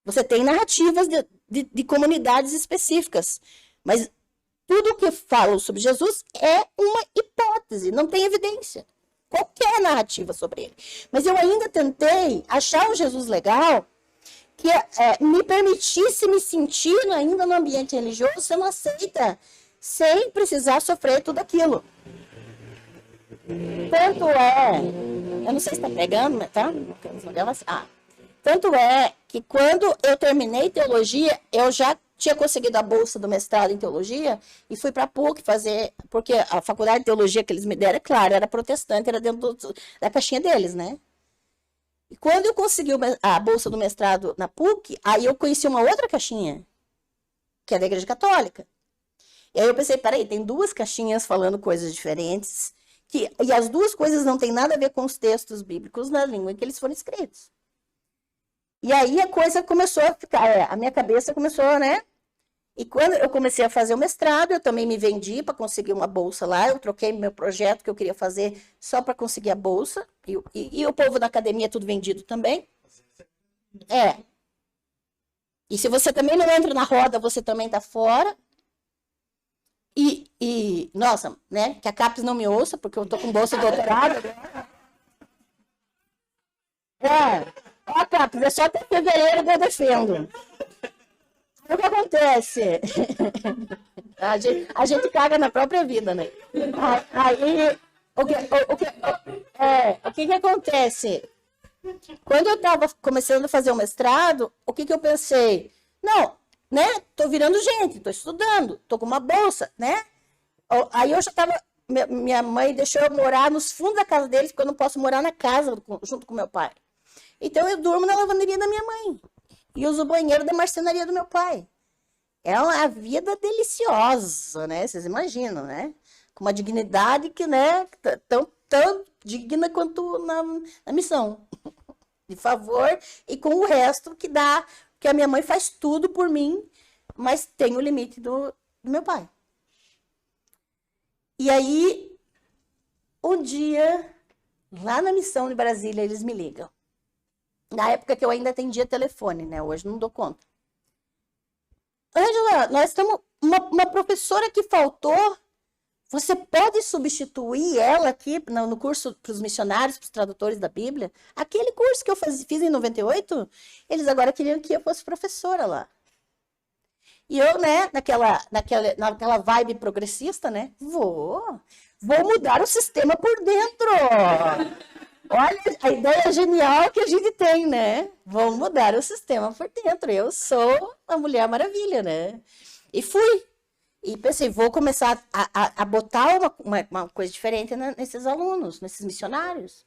Você tem narrativas de comunidades específicas, mas tudo que falam sobre Jesus é uma hipótese, não tem evidência. Qualquer narrativa sobre ele. Mas eu ainda tentei achar um Jesus legal que me permitisse me sentir ainda no ambiente religioso sendo aceita, sem precisar sofrer tudo aquilo. Tanto é, eu não sei se está pegando, tá? Tanto é que quando eu terminei teologia, eu já tinha conseguido a bolsa do mestrado em teologia e fui para a PUC fazer, porque a faculdade de teologia que eles me deram, é claro, era protestante, era dentro da caixinha deles, né? E quando eu consegui a bolsa do mestrado na PUC, aí eu conheci uma outra caixinha, que é da Igreja Católica. E aí eu pensei, peraí, tem duas caixinhas falando coisas diferentes, e as duas coisas não têm nada a ver com os textos bíblicos na língua em que eles foram escritos. E aí a coisa começou a ficar, a minha cabeça começou, né? E quando eu comecei a fazer o mestrado, eu também me vendi para conseguir uma bolsa lá, eu troquei meu projeto que eu queria fazer só para conseguir a bolsa, e o povo da academia tudo vendido também. E se você também não entra na roda, você também tá fora. Nossa, né, que a CAPES não me ouça, porque eu tô com bolsa de doutorado. Ó, CAPES, é só até fevereiro que eu defendo. O que acontece? A gente caga na própria vida, né? Aí, o que acontece? Quando eu estava começando a fazer o mestrado, o que eu pensei? Não, né? Tô virando gente, tô estudando, tô com uma bolsa, né? Aí eu já estava... Minha mãe deixou eu morar nos fundos da casa deles, porque eu não posso morar na casa junto com meu pai. Então eu durmo na lavanderia da minha mãe e uso o banheiro da marcenaria do meu pai. É uma vida deliciosa, né? Vocês imaginam, né? Com uma dignidade que, né, tão digna quanto na missão. De favor, e com o resto que dá, que a minha mãe faz tudo por mim, mas tem o limite do meu pai. E aí, um dia, lá na missão de Brasília, eles me ligam. Na época que eu ainda atendia telefone, né? Hoje não dou conta. Ângela, nós estamos... Uma professora que faltou, você pode substituir ela aqui no curso para os missionários, para os tradutores da Bíblia? Aquele curso que eu fiz em 98, eles agora queriam que eu fosse professora lá. E eu, né, naquela vibe progressista, né? Vou mudar o sistema por dentro. Olha a ideia genial que a gente tem, né? Vou mudar o sistema por dentro. Eu sou a Mulher Maravilha, né? E fui. E pensei, vou começar a botar uma coisa diferente nesses alunos, nesses missionários.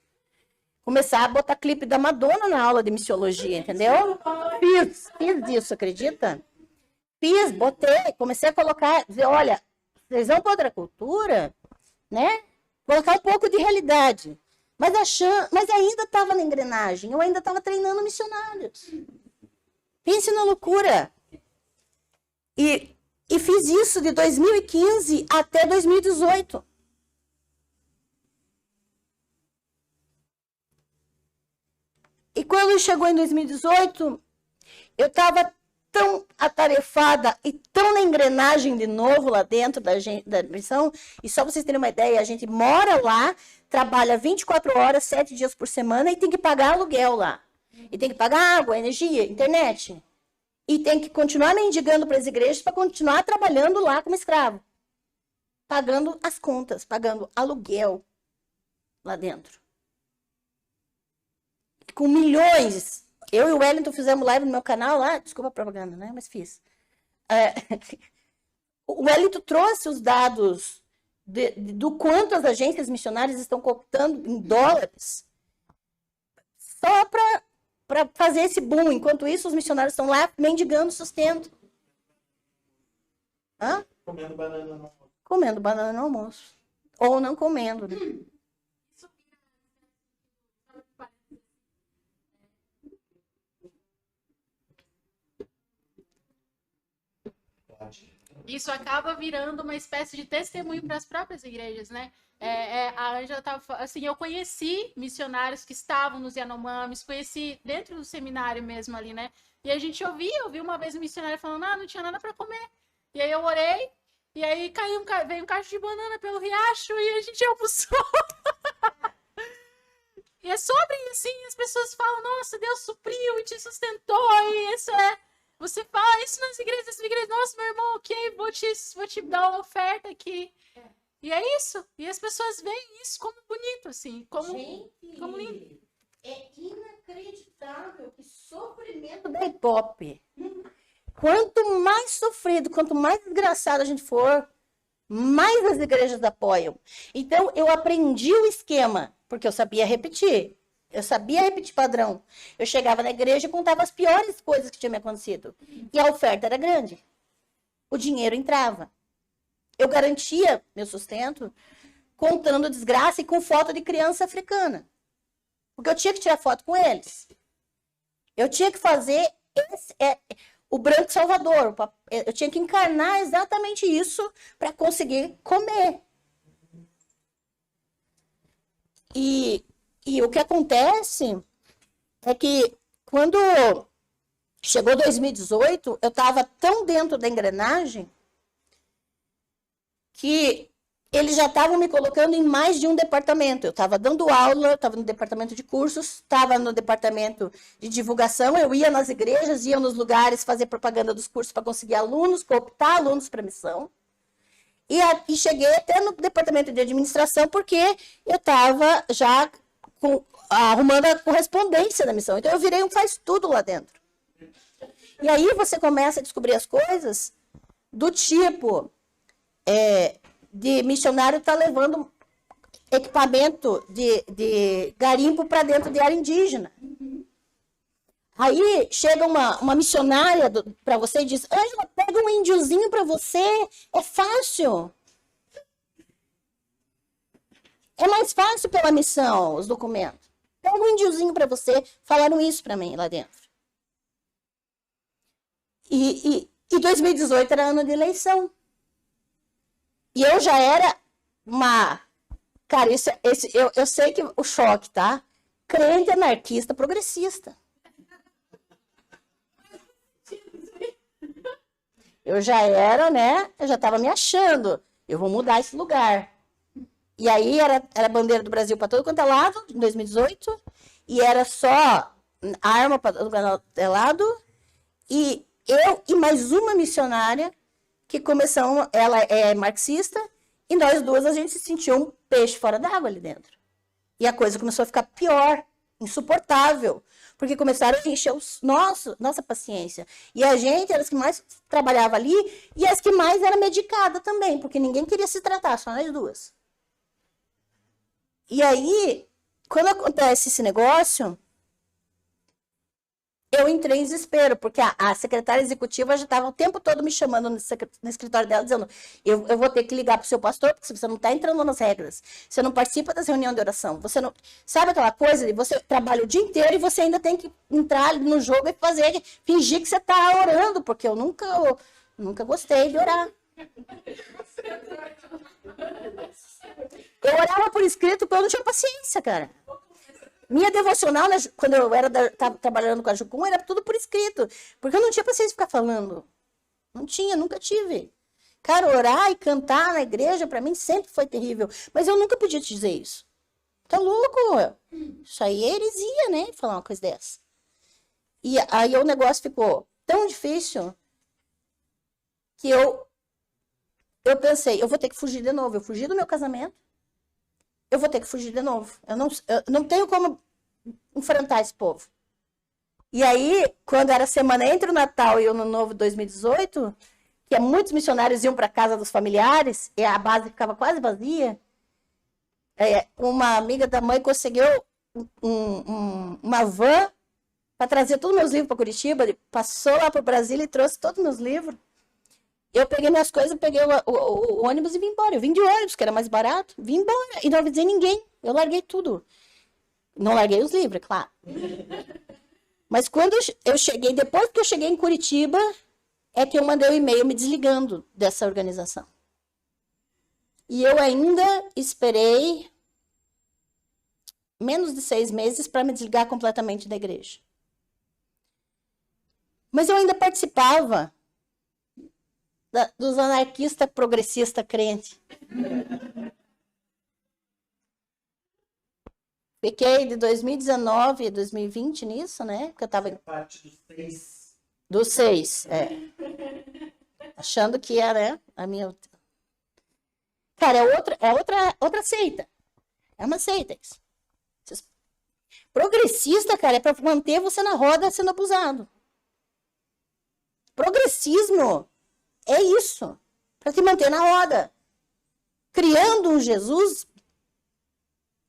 Começar a botar clipe da Madonna na aula de missiologia, entendeu? Fiz isso, acredita? Fiz, botei, comecei a colocar, dizer, olha, vocês vão para outra cultura, né? Colocar um pouco de realidade. Mas ainda estava na engrenagem, eu ainda estava treinando missionários. Pense na loucura. E fiz isso de 2015 até 2018. E quando chegou em 2018, eu estava tão atarefada e tão na engrenagem de novo lá dentro da missão. E só para vocês terem uma ideia, a gente mora lá, trabalha 24 horas, 7 dias por semana e tem que pagar aluguel lá. E tem que pagar água, energia, internet. E tem que continuar mendigando para as igrejas para continuar trabalhando lá como escravo. Pagando as contas, pagando aluguel lá dentro. Com milhões. Eu e o Wellington fizemos live no meu canal lá. Desculpa a propaganda, né? Mas fiz. O Wellington trouxe os dados do quanto as agências missionárias estão cooptando em dólares só para fazer esse boom. Enquanto isso, os missionários estão lá mendigando sustento. Hã? Comendo banana no almoço. Comendo banana no almoço. Ou não comendo, né? isso acaba virando uma espécie de testemunho para as próprias igrejas, né? A Ângela estava assim, eu conheci missionários que estavam nos Yanomamis, conheci dentro do seminário mesmo ali, né? E a gente ouvi uma vez um missionário falando, não tinha nada para comer. E aí eu orei, e aí veio um cacho de banana pelo riacho e a gente almoçou. E é sobre, assim, as pessoas falam, nossa, Deus supriu e te sustentou, e isso você fala isso nas igrejas, nossa, meu irmão, ok, vou te dar uma oferta aqui. E é isso. E as pessoas veem isso como bonito, assim, como lindo. É inacreditável que sofrimento da hip-hop. Quanto mais sofrido, quanto mais desgraçado a gente for, mais as igrejas apoiam. Então, eu aprendi o esquema, porque eu sabia repetir. Eu sabia repetir padrão. Eu chegava na igreja e contava as piores coisas que tinham me acontecido. E a oferta era grande. O dinheiro entrava. Eu garantia meu sustento contando desgraça e com foto de criança africana. Porque eu tinha que tirar foto com eles. Eu tinha que fazer o branco salvador. Eu tinha que encarnar exatamente isso para conseguir comer. E o que acontece é que quando chegou 2018, eu estava tão dentro da engrenagem que eles já estavam me colocando em mais de um departamento. Eu estava dando aula, estava no departamento de cursos, estava no departamento de divulgação, eu ia nas igrejas, ia nos lugares fazer propaganda dos cursos para conseguir alunos, cooptar alunos para a missão. E cheguei até no departamento de administração, porque eu estava já arrumando a correspondência da missão. Então, eu virei um faz-tudo lá dentro. E aí você começa a descobrir as coisas do tipo de missionário tá levando equipamento de garimpo para dentro de área indígena. Aí chega uma missionária para você e diz, Ângela, pega um índiozinho para você, é fácil. É mais fácil pela missão, os documentos. Pega um índiozinho para você. Falaram isso para mim lá dentro. E 2018 era ano de eleição. E eu já era uma... Cara, eu sei que o choque, tá? Crente, anarquista, progressista. Eu já era, né? Eu já estava me achando. Eu vou mudar esse lugar. E aí era bandeira do Brasil para todo quanto é lado, em 2018. E era só arma para todo quanto é lado. E eu e mais uma missionária que começamos, ela é marxista, e nós duas a gente se sentiu um peixe fora d'água ali dentro. E a coisa começou a ficar pior, insuportável, porque começaram a encher nossa paciência. E a gente era as que mais trabalhava ali, e as que mais era medicada também, porque ninguém queria se tratar, só nós duas. E aí, quando acontece esse negócio, eu entrei em desespero, porque a secretária executiva já estava o tempo todo me chamando no escritório dela, dizendo, eu vou ter que ligar para o seu pastor, porque você não está entrando nas regras, você não participa das reuniões de oração, você não... Sabe aquela coisa de você trabalha o dia inteiro e você ainda tem que entrar no jogo e fingir que você está orando, porque eu nunca gostei de orar. Eu orava por escrito porque eu não tinha paciência, cara. Minha devocional, quando eu estava trabalhando com a Jucum, era tudo por escrito. Porque eu não tinha paciência de ficar falando. Não tinha, nunca tive. Cara, orar e cantar na igreja, para mim, sempre foi terrível. Mas eu nunca podia te dizer isso. Tá louco? Isso aí é heresia, né? Falar uma coisa dessa. E aí o negócio ficou tão difícil que eu pensei, eu vou ter que fugir de novo. Eu fugi do meu casamento. Eu vou ter que fugir de novo. Eu não tenho como enfrentar esse povo. E aí, quando era semana entre o Natal e o Ano Novo 2018, que muitos missionários iam para casa dos familiares, e a base ficava quase vazia, uma amiga da mãe conseguiu uma van para trazer todos os meus livros para Curitiba, passou lá para o Brasil e trouxe todos os meus livros. Eu peguei minhas coisas, peguei o ônibus e vim embora. Eu vim de ônibus, que era mais barato. Vim embora e não avisei ninguém. Eu larguei tudo. Não larguei os livros, claro. Mas quando eu cheguei, depois que eu cheguei em Curitiba, é que eu mandei um e-mail me desligando dessa organização. E eu ainda esperei menos de 6 meses para me desligar completamente da igreja. Mas eu ainda participava dos anarquistas progressistas crentes. Fiquei de 2019 a 2020 nisso, né? Porque eu estava... Parte dos 6. Dos 6, achando que era a minha... Cara, é outra seita. É uma seita isso. Progressista, cara, é para manter você na roda sendo abusado. Progressismo é isso. Para te manter na roda. Criando um Jesus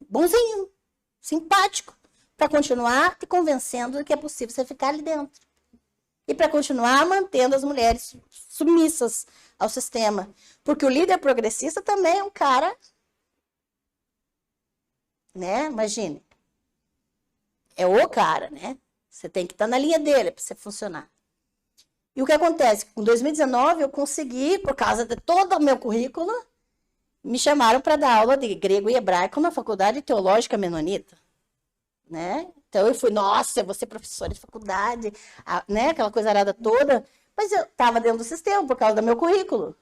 bonzinho, simpático, para continuar te convencendo de que é possível você ficar ali dentro. E para continuar mantendo as mulheres submissas ao sistema. Porque o líder progressista também é um cara, né? Imagine. É o cara, né? Você tem que estar na linha dele para você funcionar. E o que acontece? Em 2019 eu consegui, por causa de todo o meu currículo, me chamaram para dar aula de grego e hebraico na Faculdade Teológica Menonita, né? Então eu fui, nossa, eu vou ser professora de faculdade, né? Aquela coisa arada toda. Mas eu estava dentro do sistema por causa do meu currículo.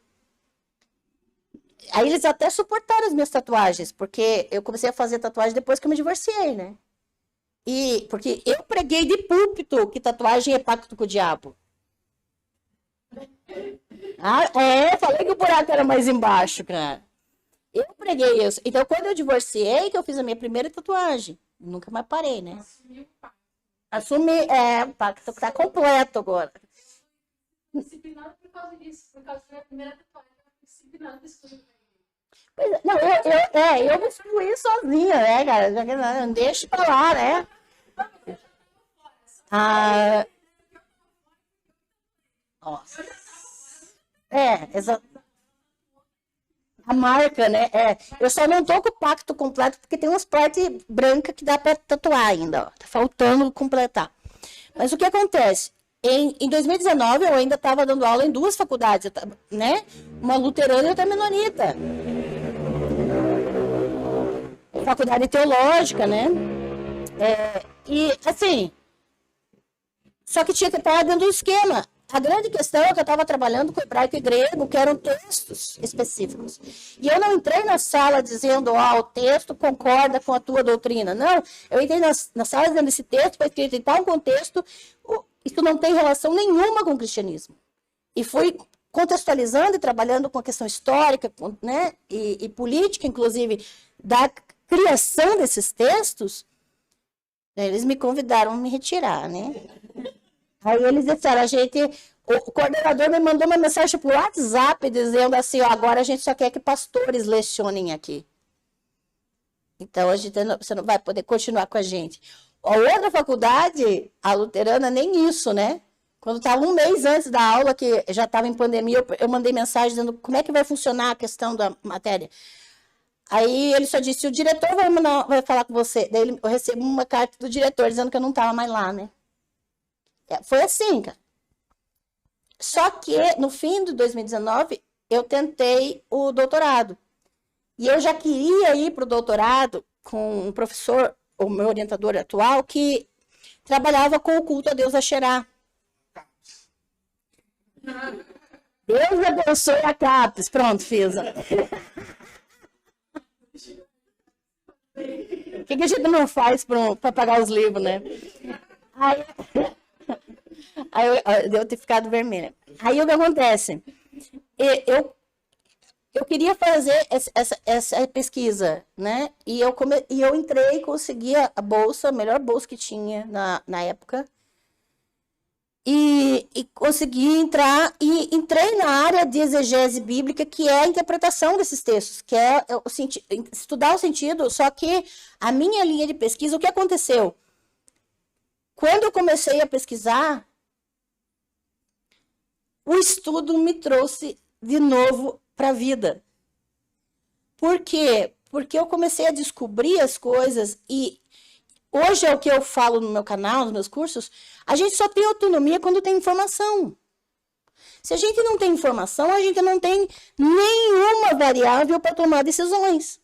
Aí eles até suportaram as minhas tatuagens, porque eu comecei a fazer tatuagem depois que eu me divorciei, né? E porque eu preguei de púlpito que tatuagem é pacto com o diabo. Falei que o buraco era mais embaixo, cara. Eu preguei isso. Então, quando eu divorciei, que eu fiz a minha primeira tatuagem. Nunca mais parei, né? Assumi, o pacto tá completo agora. Disciplinado por causa disso, por causa da minha primeira tatuagem, disciplinado por isso. Não, eu me excluí sozinha, né, cara? Não deixa pra lá, né? Nossa. Exato. A marca, né? Eu só não tô com o pacto completo porque tem umas partes brancas que dá pra tatuar ainda, ó. Tá faltando completar. Mas o que acontece? Em 2019, eu ainda estava dando aula em 2 faculdades, né? Uma luterana e outra menonita. Faculdade teológica, né? E, assim, só que tinha que estar dentro do esquema. A grande questão é que eu estava trabalhando com hebraico e grego, que eram textos específicos. E eu não entrei na sala dizendo, o texto concorda com a tua doutrina. Não, eu entrei na sala dizendo, esse texto foi escrito em tal contexto, isso não tem relação nenhuma com o cristianismo. E fui contextualizando e trabalhando com a questão histórica, né, e política, inclusive, da criação desses textos. Eles me convidaram a me retirar, né? Aí eles disseram, o coordenador me mandou uma mensagem por WhatsApp dizendo assim, agora a gente só quer que pastores lecionem aqui. Então você não vai poder continuar com a gente. A outra faculdade, a luterana, nem isso, né? Quando estava 1 mês antes da aula, que já estava em pandemia, eu mandei mensagem dizendo como é que vai funcionar a questão da matéria. Aí ele só disse, o diretor vai falar com você. Daí eu recebo uma carta do diretor dizendo que eu não estava mais lá, né? Foi assim, cara. Só que no fim de 2019, eu tentei o doutorado. E eu já queria ir para o doutorado com um professor, o meu orientador atual, que trabalhava com o culto a Deus Axerá. Deus abençoe a CAPES. Pronto, fiz. O que a gente não faz para pagar os livros, né? Aí eu devo ter ficado vermelha. Aí o que acontece? Eu queria fazer essa pesquisa, né? E eu entrei e consegui a bolsa, a melhor bolsa que tinha na época. E consegui entrar e entrei na área de exegese bíblica, que é a interpretação desses textos, que é estudar o sentido, só que a minha linha de pesquisa, o que aconteceu? Quando eu comecei a pesquisar, o estudo me trouxe de novo para a vida. Por quê? Porque eu comecei a descobrir as coisas e hoje é o que eu falo no meu canal, nos meus cursos, a gente só tem autonomia quando tem informação. Se a gente não tem informação, a gente não tem nenhuma variável para tomar decisões.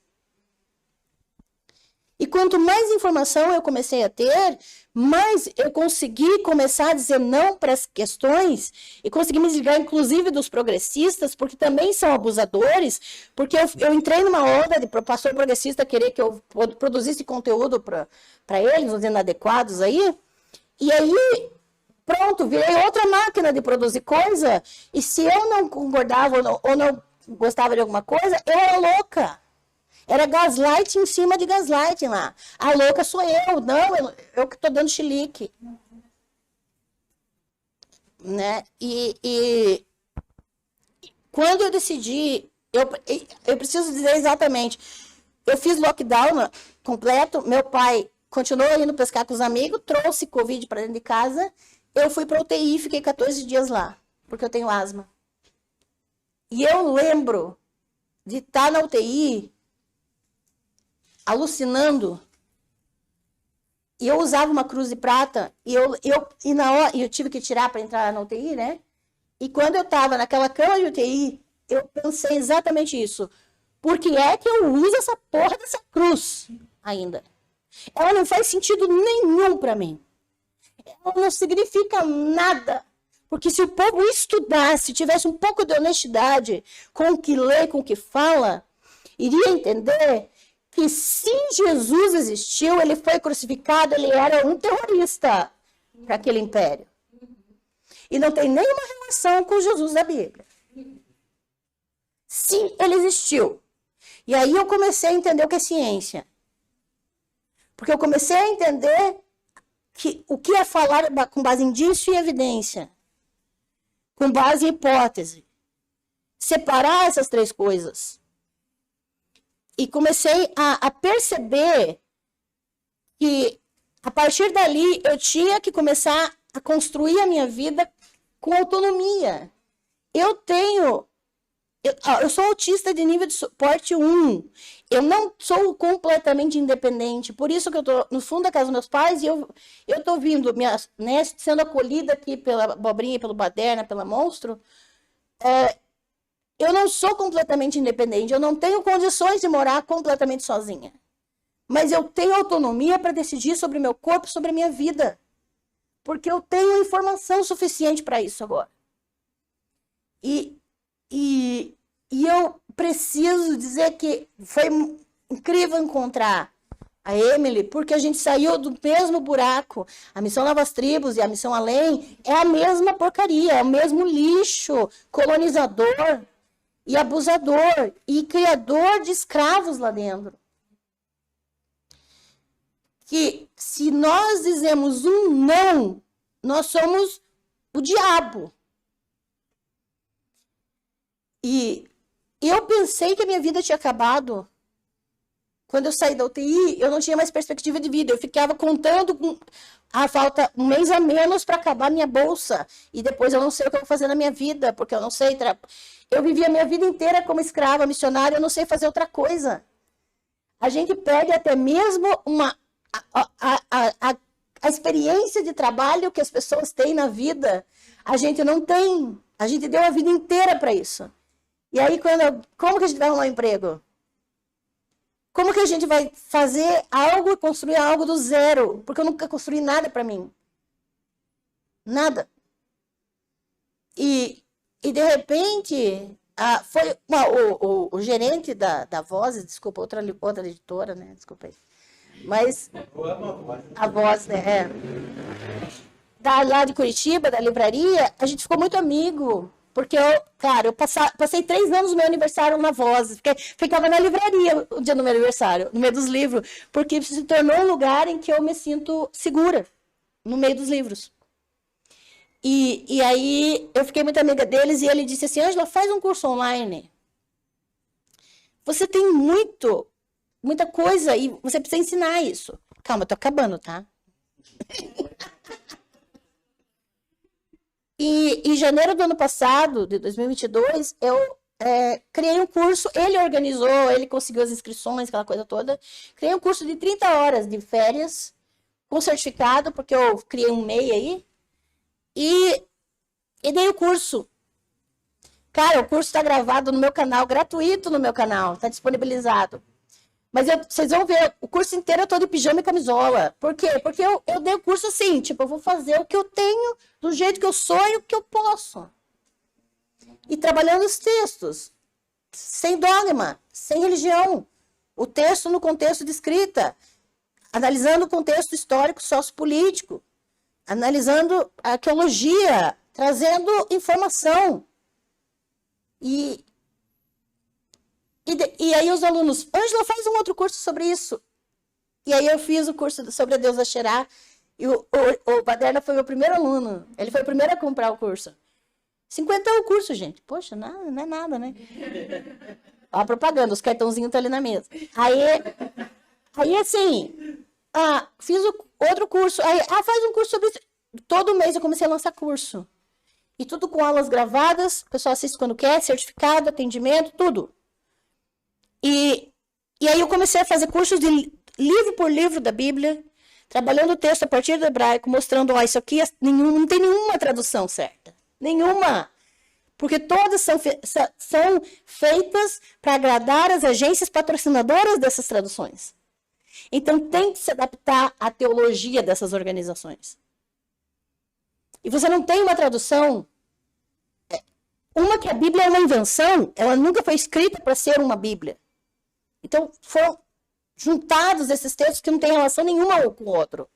E quanto mais informação eu comecei a ter, mais eu consegui começar a dizer não para as questões e consegui me desligar, inclusive, dos progressistas, porque também são abusadores, porque eu entrei numa onda de pastor progressista querer que eu produzisse conteúdo para eles, os inadequados aí, e aí, pronto, virei outra máquina de produzir coisa, e se eu não concordava ou não gostava de alguma coisa, eu era louca. Era gaslight em cima de gaslight lá. A louca sou eu, não, eu que estou dando chilique. Né? E quando eu decidi, eu preciso dizer exatamente, eu fiz lockdown completo, meu pai continuou indo pescar com os amigos, trouxe Covid para dentro de casa, eu fui para UTI e fiquei 14 dias lá, porque eu tenho asma. E eu lembro de estar na UTI alucinando, e eu usava uma cruz de prata, e na hora eu tive que tirar para entrar na UTI, né? E quando eu estava naquela cama de UTI, eu pensei exatamente isso. Por que é que eu uso essa porra dessa cruz ainda? Ela não faz sentido nenhum para mim. Ela não significa nada. Porque se o povo estudasse, tivesse um pouco de honestidade com o que lê, com o que fala, iria entender que se Jesus existiu, ele foi crucificado, ele era um terrorista para aquele império. E não tem nenhuma relação com Jesus da Bíblia. Sim, ele existiu. E aí eu comecei a entender o que é ciência. Porque eu comecei a entender que o que é falar com base em indício e evidência. Com base em hipótese. Separar essas três coisas. E comecei a perceber que, a partir dali, eu tinha que começar a construir a minha vida com autonomia. Eu sou autista de nível de suporte 1. Eu não sou completamente independente. Por isso que eu estou no fundo da casa dos meus pais e eu estou vindo, né, sendo acolhida aqui pela Abobrinha, pelo Baderna, pela Monstro. Eu não sou completamente independente, eu não tenho condições de morar completamente sozinha. Mas eu tenho autonomia para decidir sobre o meu corpo, sobre a minha vida. Porque eu tenho informação suficiente para isso agora. E eu preciso dizer que foi incrível encontrar a Emily, porque a gente saiu do mesmo buraco. A Missão Novas Tribos e a Missão Além é a mesma porcaria, é o mesmo lixo colonizador e abusador e criador de escravos lá dentro. Que se nós dizemos um não, nós somos o diabo. E eu pensei que a minha vida tinha acabado. Quando eu saí da UTI, eu não tinha mais perspectiva de vida. Eu ficava contando com falta um mês a menos para acabar minha bolsa. E depois eu não sei o que eu vou fazer na minha vida, porque eu não sei. Eu vivi a minha vida inteira como escrava, missionária, eu não sei fazer outra coisa. A gente perde até mesmo a experiência de trabalho que as pessoas têm na vida. A gente não tem. A gente deu a vida inteira para isso. E aí, como que a gente vai arrumar um emprego? Como que a gente vai fazer algo, construir algo do zero? Porque eu nunca construí nada para mim. Nada. E de repente, foi o gerente da Voz, desculpa, outra editora, né? Desculpa aí. Mas a Voz, né? Lá de Curitiba, da livraria, a gente ficou muito amigo. Porque eu passei 3 anos do meu aniversário na Voz, ficava na livraria o dia do meu aniversário, no meio dos livros, porque se tornou um lugar em que eu me sinto segura, no meio dos livros. E aí eu fiquei muito amiga deles e ele disse assim, Ângela, faz um curso online. Você tem muita coisa e você precisa ensinar isso. Calma, eu tô acabando, tá? E em janeiro do ano passado, de 2022, eu criei um curso, ele organizou, ele conseguiu as inscrições, aquela coisa toda. Criei um curso de 30 horas de férias, com certificado, porque eu criei um MEI aí, e dei o curso. Cara, o curso está gravado no meu canal, gratuito no meu canal, está disponibilizado. Mas vocês vão ver, o curso inteiro eu tô de pijama e camisola. Por quê? Porque eu dei o curso assim, tipo, eu vou fazer o que eu tenho, do jeito que eu sou e o que eu posso. E trabalhando os textos, sem dogma, sem religião. O texto no contexto de escrita, analisando o contexto histórico, sociopolítico, analisando a arqueologia, trazendo informação. E aí os alunos, Ângela, faz um outro curso sobre isso. E aí eu fiz o curso sobre a deusa Xerá, e o Baderna foi meu primeiro aluno. Ele foi o primeiro a comprar o curso. 50 é o curso, gente. Poxa, não é nada, né? Ó a propaganda, os cartãozinhos estão ali na mesa. Aí assim, fiz outro curso. Faz um curso sobre isso. Todo mês eu comecei a lançar curso. E tudo com aulas gravadas, o pessoal assiste quando quer, certificado, atendimento, tudo. E aí eu comecei a fazer cursos de livro por livro da Bíblia, trabalhando o texto a partir do hebraico, mostrando, isso aqui não tem nenhuma tradução certa. Nenhuma. Porque todas são feitas para agradar as agências patrocinadoras dessas traduções. Então tem que se adaptar à teologia dessas organizações. E você não tem uma tradução. Uma que a Bíblia é uma invenção, ela nunca foi escrita para ser uma Bíblia. Então, foram juntados esses textos que não têm relação nenhuma um com o outro.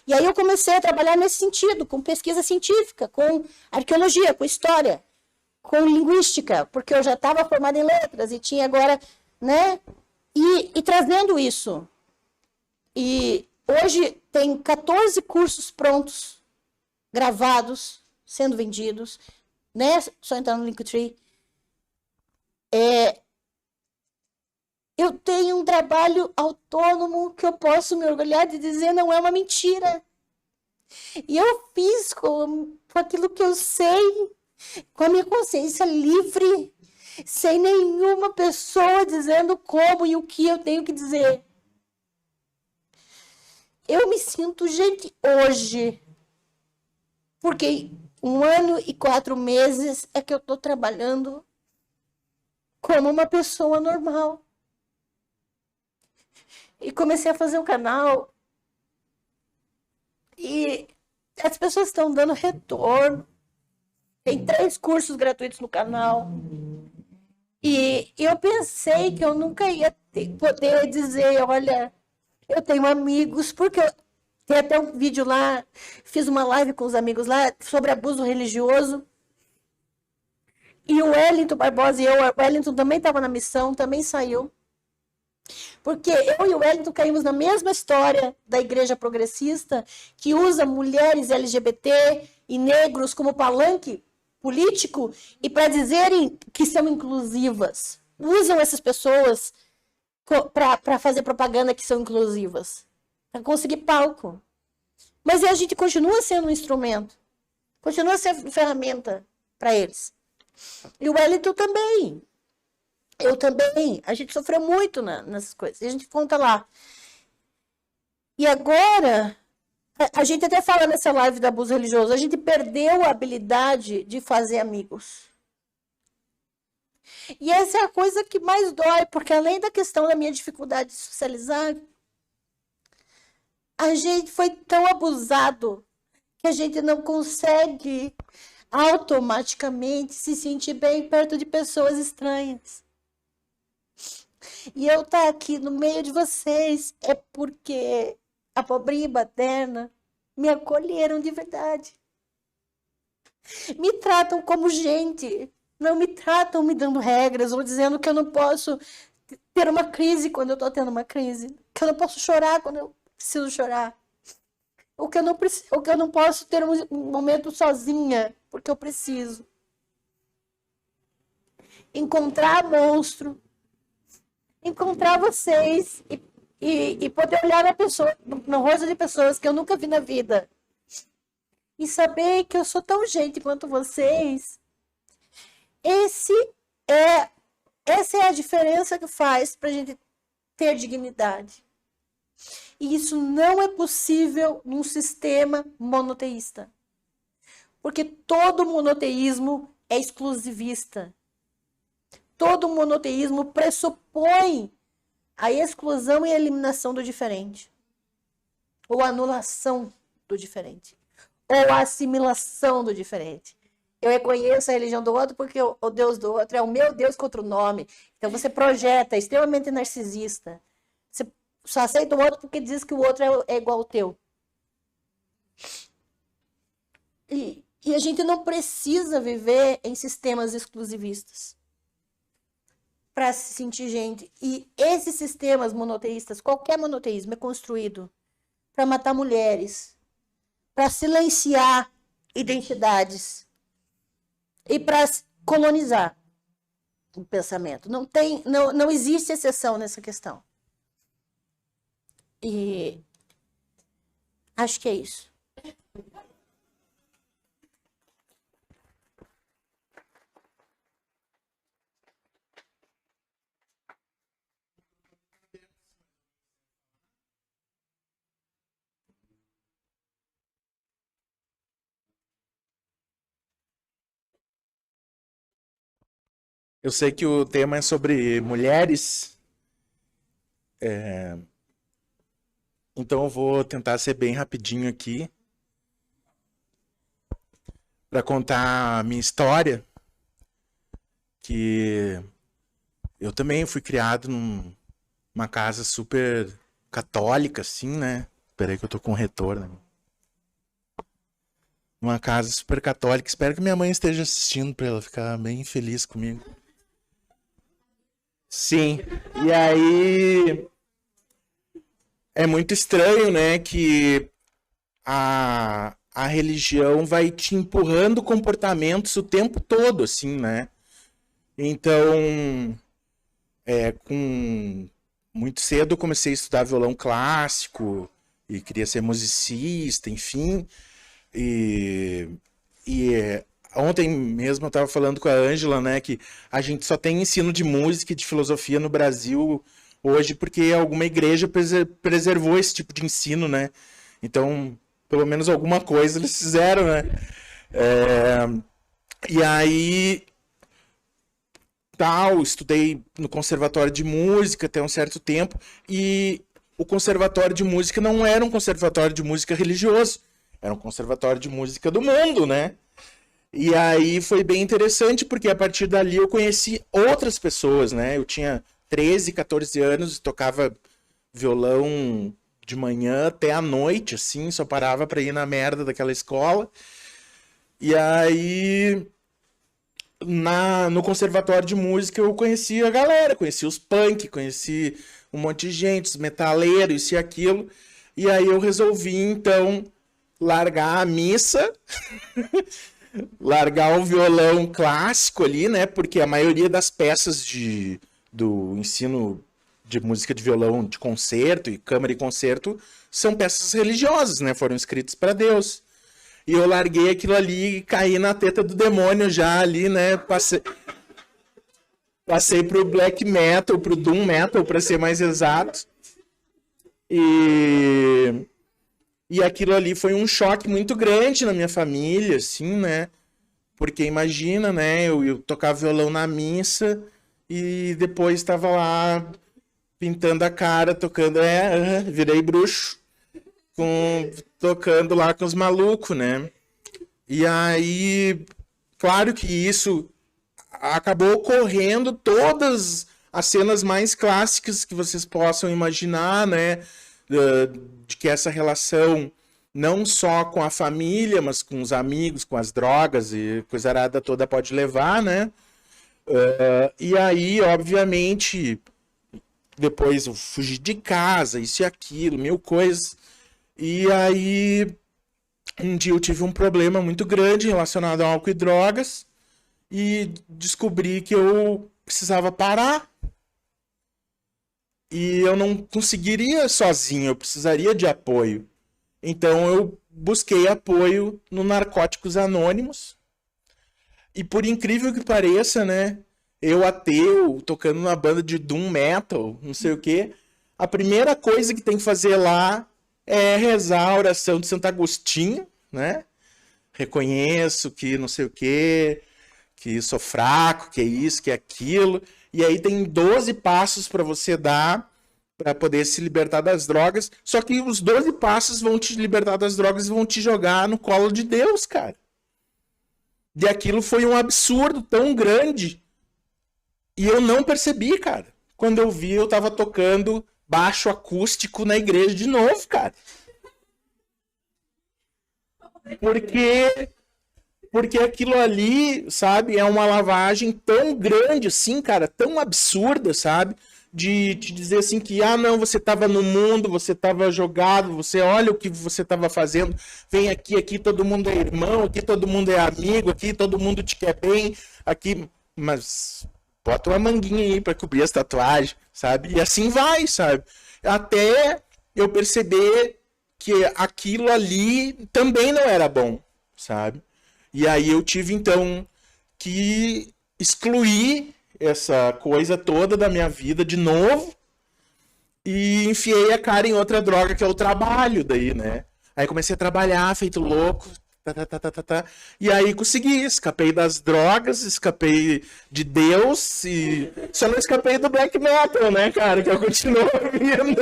E aí eu comecei a trabalhar nesse sentido, com pesquisa científica, com arqueologia, com história, com linguística, porque eu já estava formada em letras e tinha agora, né? E trazendo isso. E hoje tem 14 cursos prontos, gravados, sendo vendidos, né? Só entrar no Linktree. Eu tenho um trabalho autônomo que eu posso me orgulhar de dizer não é uma mentira. E eu fiz com aquilo que eu sei, com a minha consciência livre, sem nenhuma pessoa dizendo como e o que eu tenho que dizer. Eu me sinto gente hoje, porque 1 ano e 4 meses é que eu estou trabalhando como uma pessoa normal. E comecei a fazer um canal. E as pessoas estão dando retorno. Tem 3 cursos gratuitos no canal. E eu pensei que eu nunca ia poder dizer, olha, eu tenho amigos, porque tem até um vídeo lá, fiz uma live com os amigos lá sobre abuso religioso. E o Wellington Barbosa e o Wellington também estava na missão, também saiu. Porque eu e o Wellington caímos na mesma história da igreja progressista, que usa mulheres LGBT e negros como palanque político e para dizerem que são inclusivas. Usam essas pessoas para fazer propaganda que são inclusivas, para conseguir palco. Mas a gente continua sendo um instrumento, continua sendo ferramenta para eles. E o Wellington também. Eu também. A gente sofreu muito nessas coisas. E a gente conta lá. E agora, a gente até fala nessa live do abuso religioso, a gente perdeu a habilidade de fazer amigos. E essa é a coisa que mais dói, porque além da questão da minha dificuldade de socializar, a gente foi tão abusado que a gente não consegue automaticamente se sentir bem perto de pessoas estranhas. E eu estar aqui no meio de vocês é porque a pobrinha e Baderna me acolheram de verdade. Me tratam como gente, não me tratam me dando regras ou dizendo que eu não posso ter uma crise quando eu estou tendo uma crise, que eu não posso chorar quando eu preciso chorar, ou que eu não posso ter um momento sozinha porque eu preciso. Encontrar monstro, encontrar vocês e poder olhar no rosto de pessoas que eu nunca vi na vida e saber que eu sou tão gente quanto vocês. Essa é a diferença que faz para a gente ter dignidade. E isso não é possível num sistema monoteísta. Porque todo monoteísmo é exclusivista. todo monoteísmo pressupõe a exclusão e a eliminação do diferente, ou a anulação do diferente, ou a assimilação do diferente. Eu reconheço a religião do outro porque o Deus do outro é o meu Deus com outro nome. Então você projeta, é extremamente narcisista. Você só aceita o outro porque diz que o outro é igual ao teu. E a gente não precisa viver em sistemas exclusivistas para se sentir gente. E esses sistemas monoteístas, qualquer monoteísmo é construído para matar mulheres, para silenciar identidades e para colonizar o pensamento. Não existe exceção nessa questão. E acho que é isso. Eu sei que o tema é sobre mulheres, então eu vou tentar ser bem rapidinho aqui para contar a minha história, que eu também fui criado numa casa super católica, assim, né? Peraí que eu tô com um retorno. Uma casa super católica. Espero que minha mãe esteja assistindo para ela ficar bem feliz comigo. Sim, e aí é muito estranho, né, que a religião vai te empurrando comportamentos o tempo todo, assim, né? Então, muito cedo eu comecei a estudar violão clássico e queria ser musicista, enfim. Ontem mesmo eu estava falando com a Ângela, né, que a gente só tem ensino de música e de filosofia no Brasil hoje porque alguma igreja preservou esse tipo de ensino, né? Então, pelo menos alguma coisa eles fizeram, né? E aí, estudei no Conservatório de Música até um certo tempo, e o Conservatório de Música não era um conservatório de música religioso, era um conservatório de música do mundo, né? E aí foi bem interessante, porque a partir dali eu conheci outras pessoas, né? Eu tinha 13, 14 anos e tocava violão de manhã até à noite, assim, só parava pra ir na merda daquela escola. E aí, no conservatório de música, eu conheci a galera, conheci os punk, conheci um monte de gente, os metaleiros, isso e aquilo. E aí eu resolvi, então, largar a missa... largar o violão clássico ali, né? Porque a maioria das peças do ensino de música de violão de concerto e câmara e concerto são peças religiosas, né? Foram escritas para Deus. E eu larguei aquilo ali e caí na teta do demônio já ali, né? Passei pro black metal, pro doom metal, para ser mais exato. E aquilo ali foi um choque muito grande na minha família, assim, né? Porque imagina, né? Eu tocava violão na missa e depois estava lá pintando a cara, tocando, virei bruxo, tocando lá com os malucos, né? E aí, claro que isso acabou ocorrendo todas as cenas mais clássicas que vocês possam imaginar, né? De que essa relação não só com a família, mas com os amigos, com as drogas e coisa arada toda pode levar, né? E aí, obviamente, depois eu fugi de casa, isso e aquilo, mil coisas. E aí, um dia eu tive um problema muito grande relacionado ao álcool e drogas e descobri que eu precisava parar. E eu não conseguiria sozinho, eu precisaria de apoio. Então eu busquei apoio no Narcóticos Anônimos. E por incrível que pareça, né? Eu ateu, tocando numa banda de doom metal, não sei o quê. A primeira coisa que tem que fazer lá é rezar a oração de Santo Agostinho, né? Reconheço que não sei o quê, que sou fraco, que é isso, que é aquilo. E aí tem 12 passos para você dar para poder se libertar das drogas. Só que os 12 passos vão te libertar das drogas e vão te jogar no colo de Deus, cara. E aquilo foi um absurdo tão grande. E eu não percebi, cara. Quando eu vi, eu tava tocando baixo acústico na igreja de novo, cara. Porque aquilo ali, sabe, é uma lavagem tão grande assim, cara, tão absurda, sabe? De te dizer assim que, não, você tava no mundo, você tava jogado, você olha o que você tava fazendo, vem aqui todo mundo é irmão, aqui todo mundo é amigo, aqui todo mundo te quer bem, aqui, mas bota uma manguinha aí pra cobrir as tatuagens, sabe? E assim vai, sabe? Até eu perceber que aquilo ali também não era bom, sabe? E aí eu tive, então, que excluir essa coisa toda da minha vida de novo e enfiei a cara em outra droga, que é o trabalho daí, né? Aí comecei a trabalhar, feito louco, e aí consegui, escapei das drogas, escapei de Deus e só não escapei do black metal, né, cara, que eu continuo ouvindo.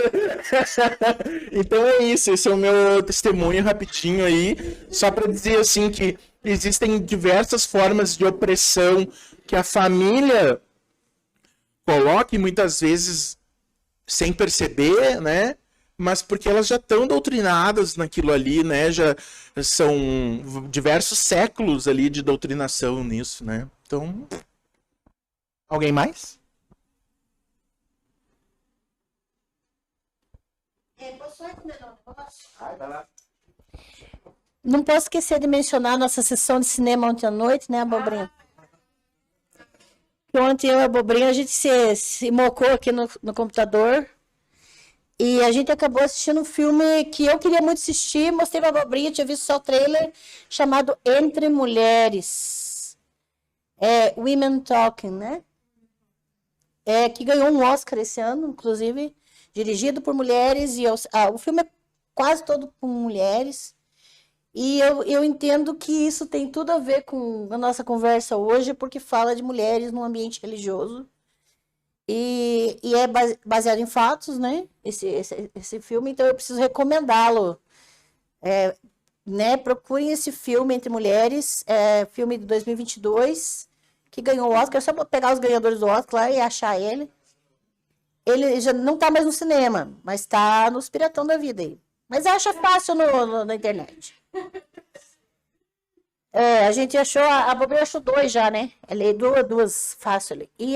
Então é isso, esse é o meu testemunho rapidinho aí, só para dizer assim que existem diversas formas de opressão que a família coloca e muitas vezes sem perceber, né? Mas porque elas já estão doutrinadas naquilo ali, né? Já são diversos séculos ali de doutrinação nisso, né? Então, alguém mais? Posso recomendar um negócio? Vai lá. Não posso esquecer de mencionar a nossa sessão de cinema ontem à noite, né, Abobrinha? Ontem eu e a Abobrinha, a gente se mocou aqui no computador e a gente acabou assistindo um filme que eu queria muito assistir, mostrei pra Abobrinha, tinha visto só o trailer, chamado Entre Mulheres. É Women Talking, né? Que ganhou um Oscar esse ano, inclusive, dirigido por mulheres, e o filme é quase todo por mulheres. E eu entendo que isso tem tudo a ver com a nossa conversa hoje, porque fala de mulheres no ambiente religioso. E é baseado em fatos, né? Esse filme, então eu preciso recomendá-lo. Né? Procurem esse filme Entre Mulheres, filme de 2022, que ganhou o Oscar. É só pegar os ganhadores do Oscar lá e achar ele. Ele já não está mais no cinema, mas está nos piratão da vida aí. Mas acha fácil na internet. A gente achou, a Bobrinha achou 2 já, né? Ela é duas fácil ali. E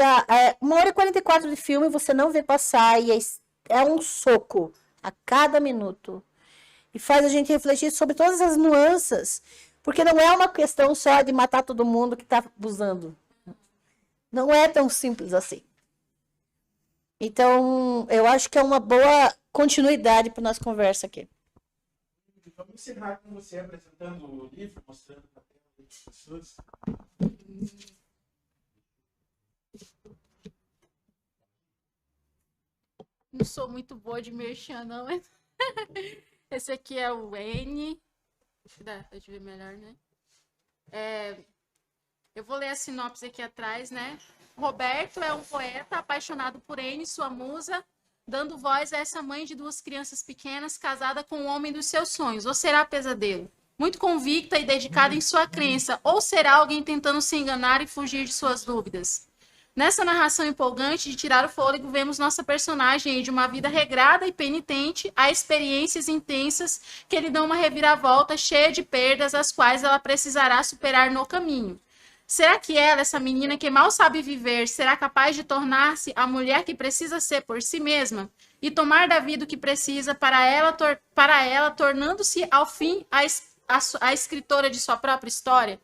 1h44 de filme você não vê passar e é um soco a cada minuto. E faz a gente refletir sobre todas as nuances, porque não é uma questão só de matar todo mundo que está abusando. Não é tão simples assim. Então, eu acho que é uma boa continuidade para nossa conversa aqui. Vamos encerrar com você apresentando o livro, mostrando para as pessoas. Não sou muito boa de merchan, não. Esse aqui é o N. Deixa eu ver melhor, né? Eu vou ler a sinopse aqui atrás, né? Roberto é um poeta apaixonado por N, sua musa, dando voz a essa mãe de 2 crianças pequenas, casada com o homem dos seus sonhos. Ou será pesadelo? Muito convicta e dedicada em sua crença. Ou será alguém tentando se enganar e fugir de suas dúvidas? Nessa narração empolgante de tirar o fôlego, vemos nossa personagem de uma vida regrada e penitente a experiências intensas que lhe dão uma reviravolta cheia de perdas, as quais ela precisará superar no caminho. Será que ela, essa menina que mal sabe viver, será capaz de tornar-se a mulher que precisa ser por si mesma e tomar da vida o que precisa para ela tornando-se, ao fim, a escritora de sua própria história?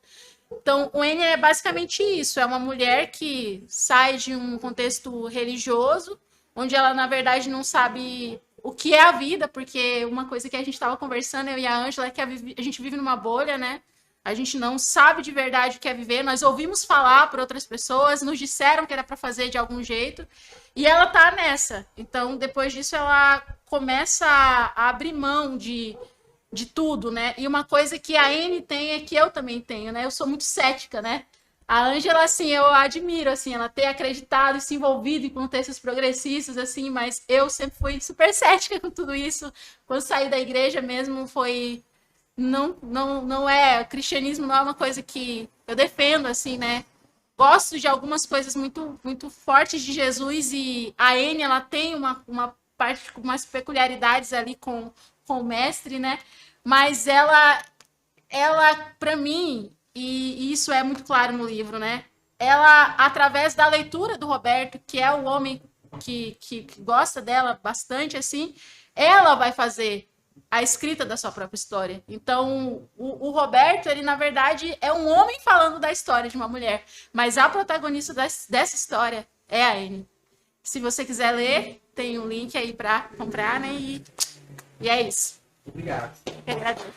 Então, o N é basicamente isso. É uma mulher que sai de um contexto religioso, onde ela, na verdade, não sabe o que é a vida, porque uma coisa que a gente estava conversando, eu e a Ângela, é que a gente vive numa bolha, né? A gente não sabe de verdade o que é viver. Nós ouvimos falar por outras pessoas, nos disseram que era para fazer de algum jeito. E ela tá nessa. Então, depois disso, ela começa a abrir mão de tudo, né? E uma coisa que a Anne tem é que eu também tenho, né? Eu sou muito cética, né? A Ângela, assim, eu admiro, assim, ela ter acreditado e se envolvido em contextos progressistas, assim, mas eu sempre fui super cética com tudo isso. Quando saí da igreja mesmo, foi... Não é... O cristianismo não é uma coisa que eu defendo, assim, né? Gosto de algumas coisas muito, muito fortes de Jesus e a Anne, ela tem uma parte, umas peculiaridades ali com o mestre, né? Mas ela para mim, e isso é muito claro no livro, né? Ela, através da leitura do Roberto, que é o homem que gosta dela bastante, assim, ela vai fazer a escrita da sua própria história. Então, o Roberto, ele, na verdade, é um homem falando da história de uma mulher, mas a protagonista dessa história é a Anne. Se você quiser ler, tem um link aí para comprar, né? E é isso. Obrigado. Eu agradeço.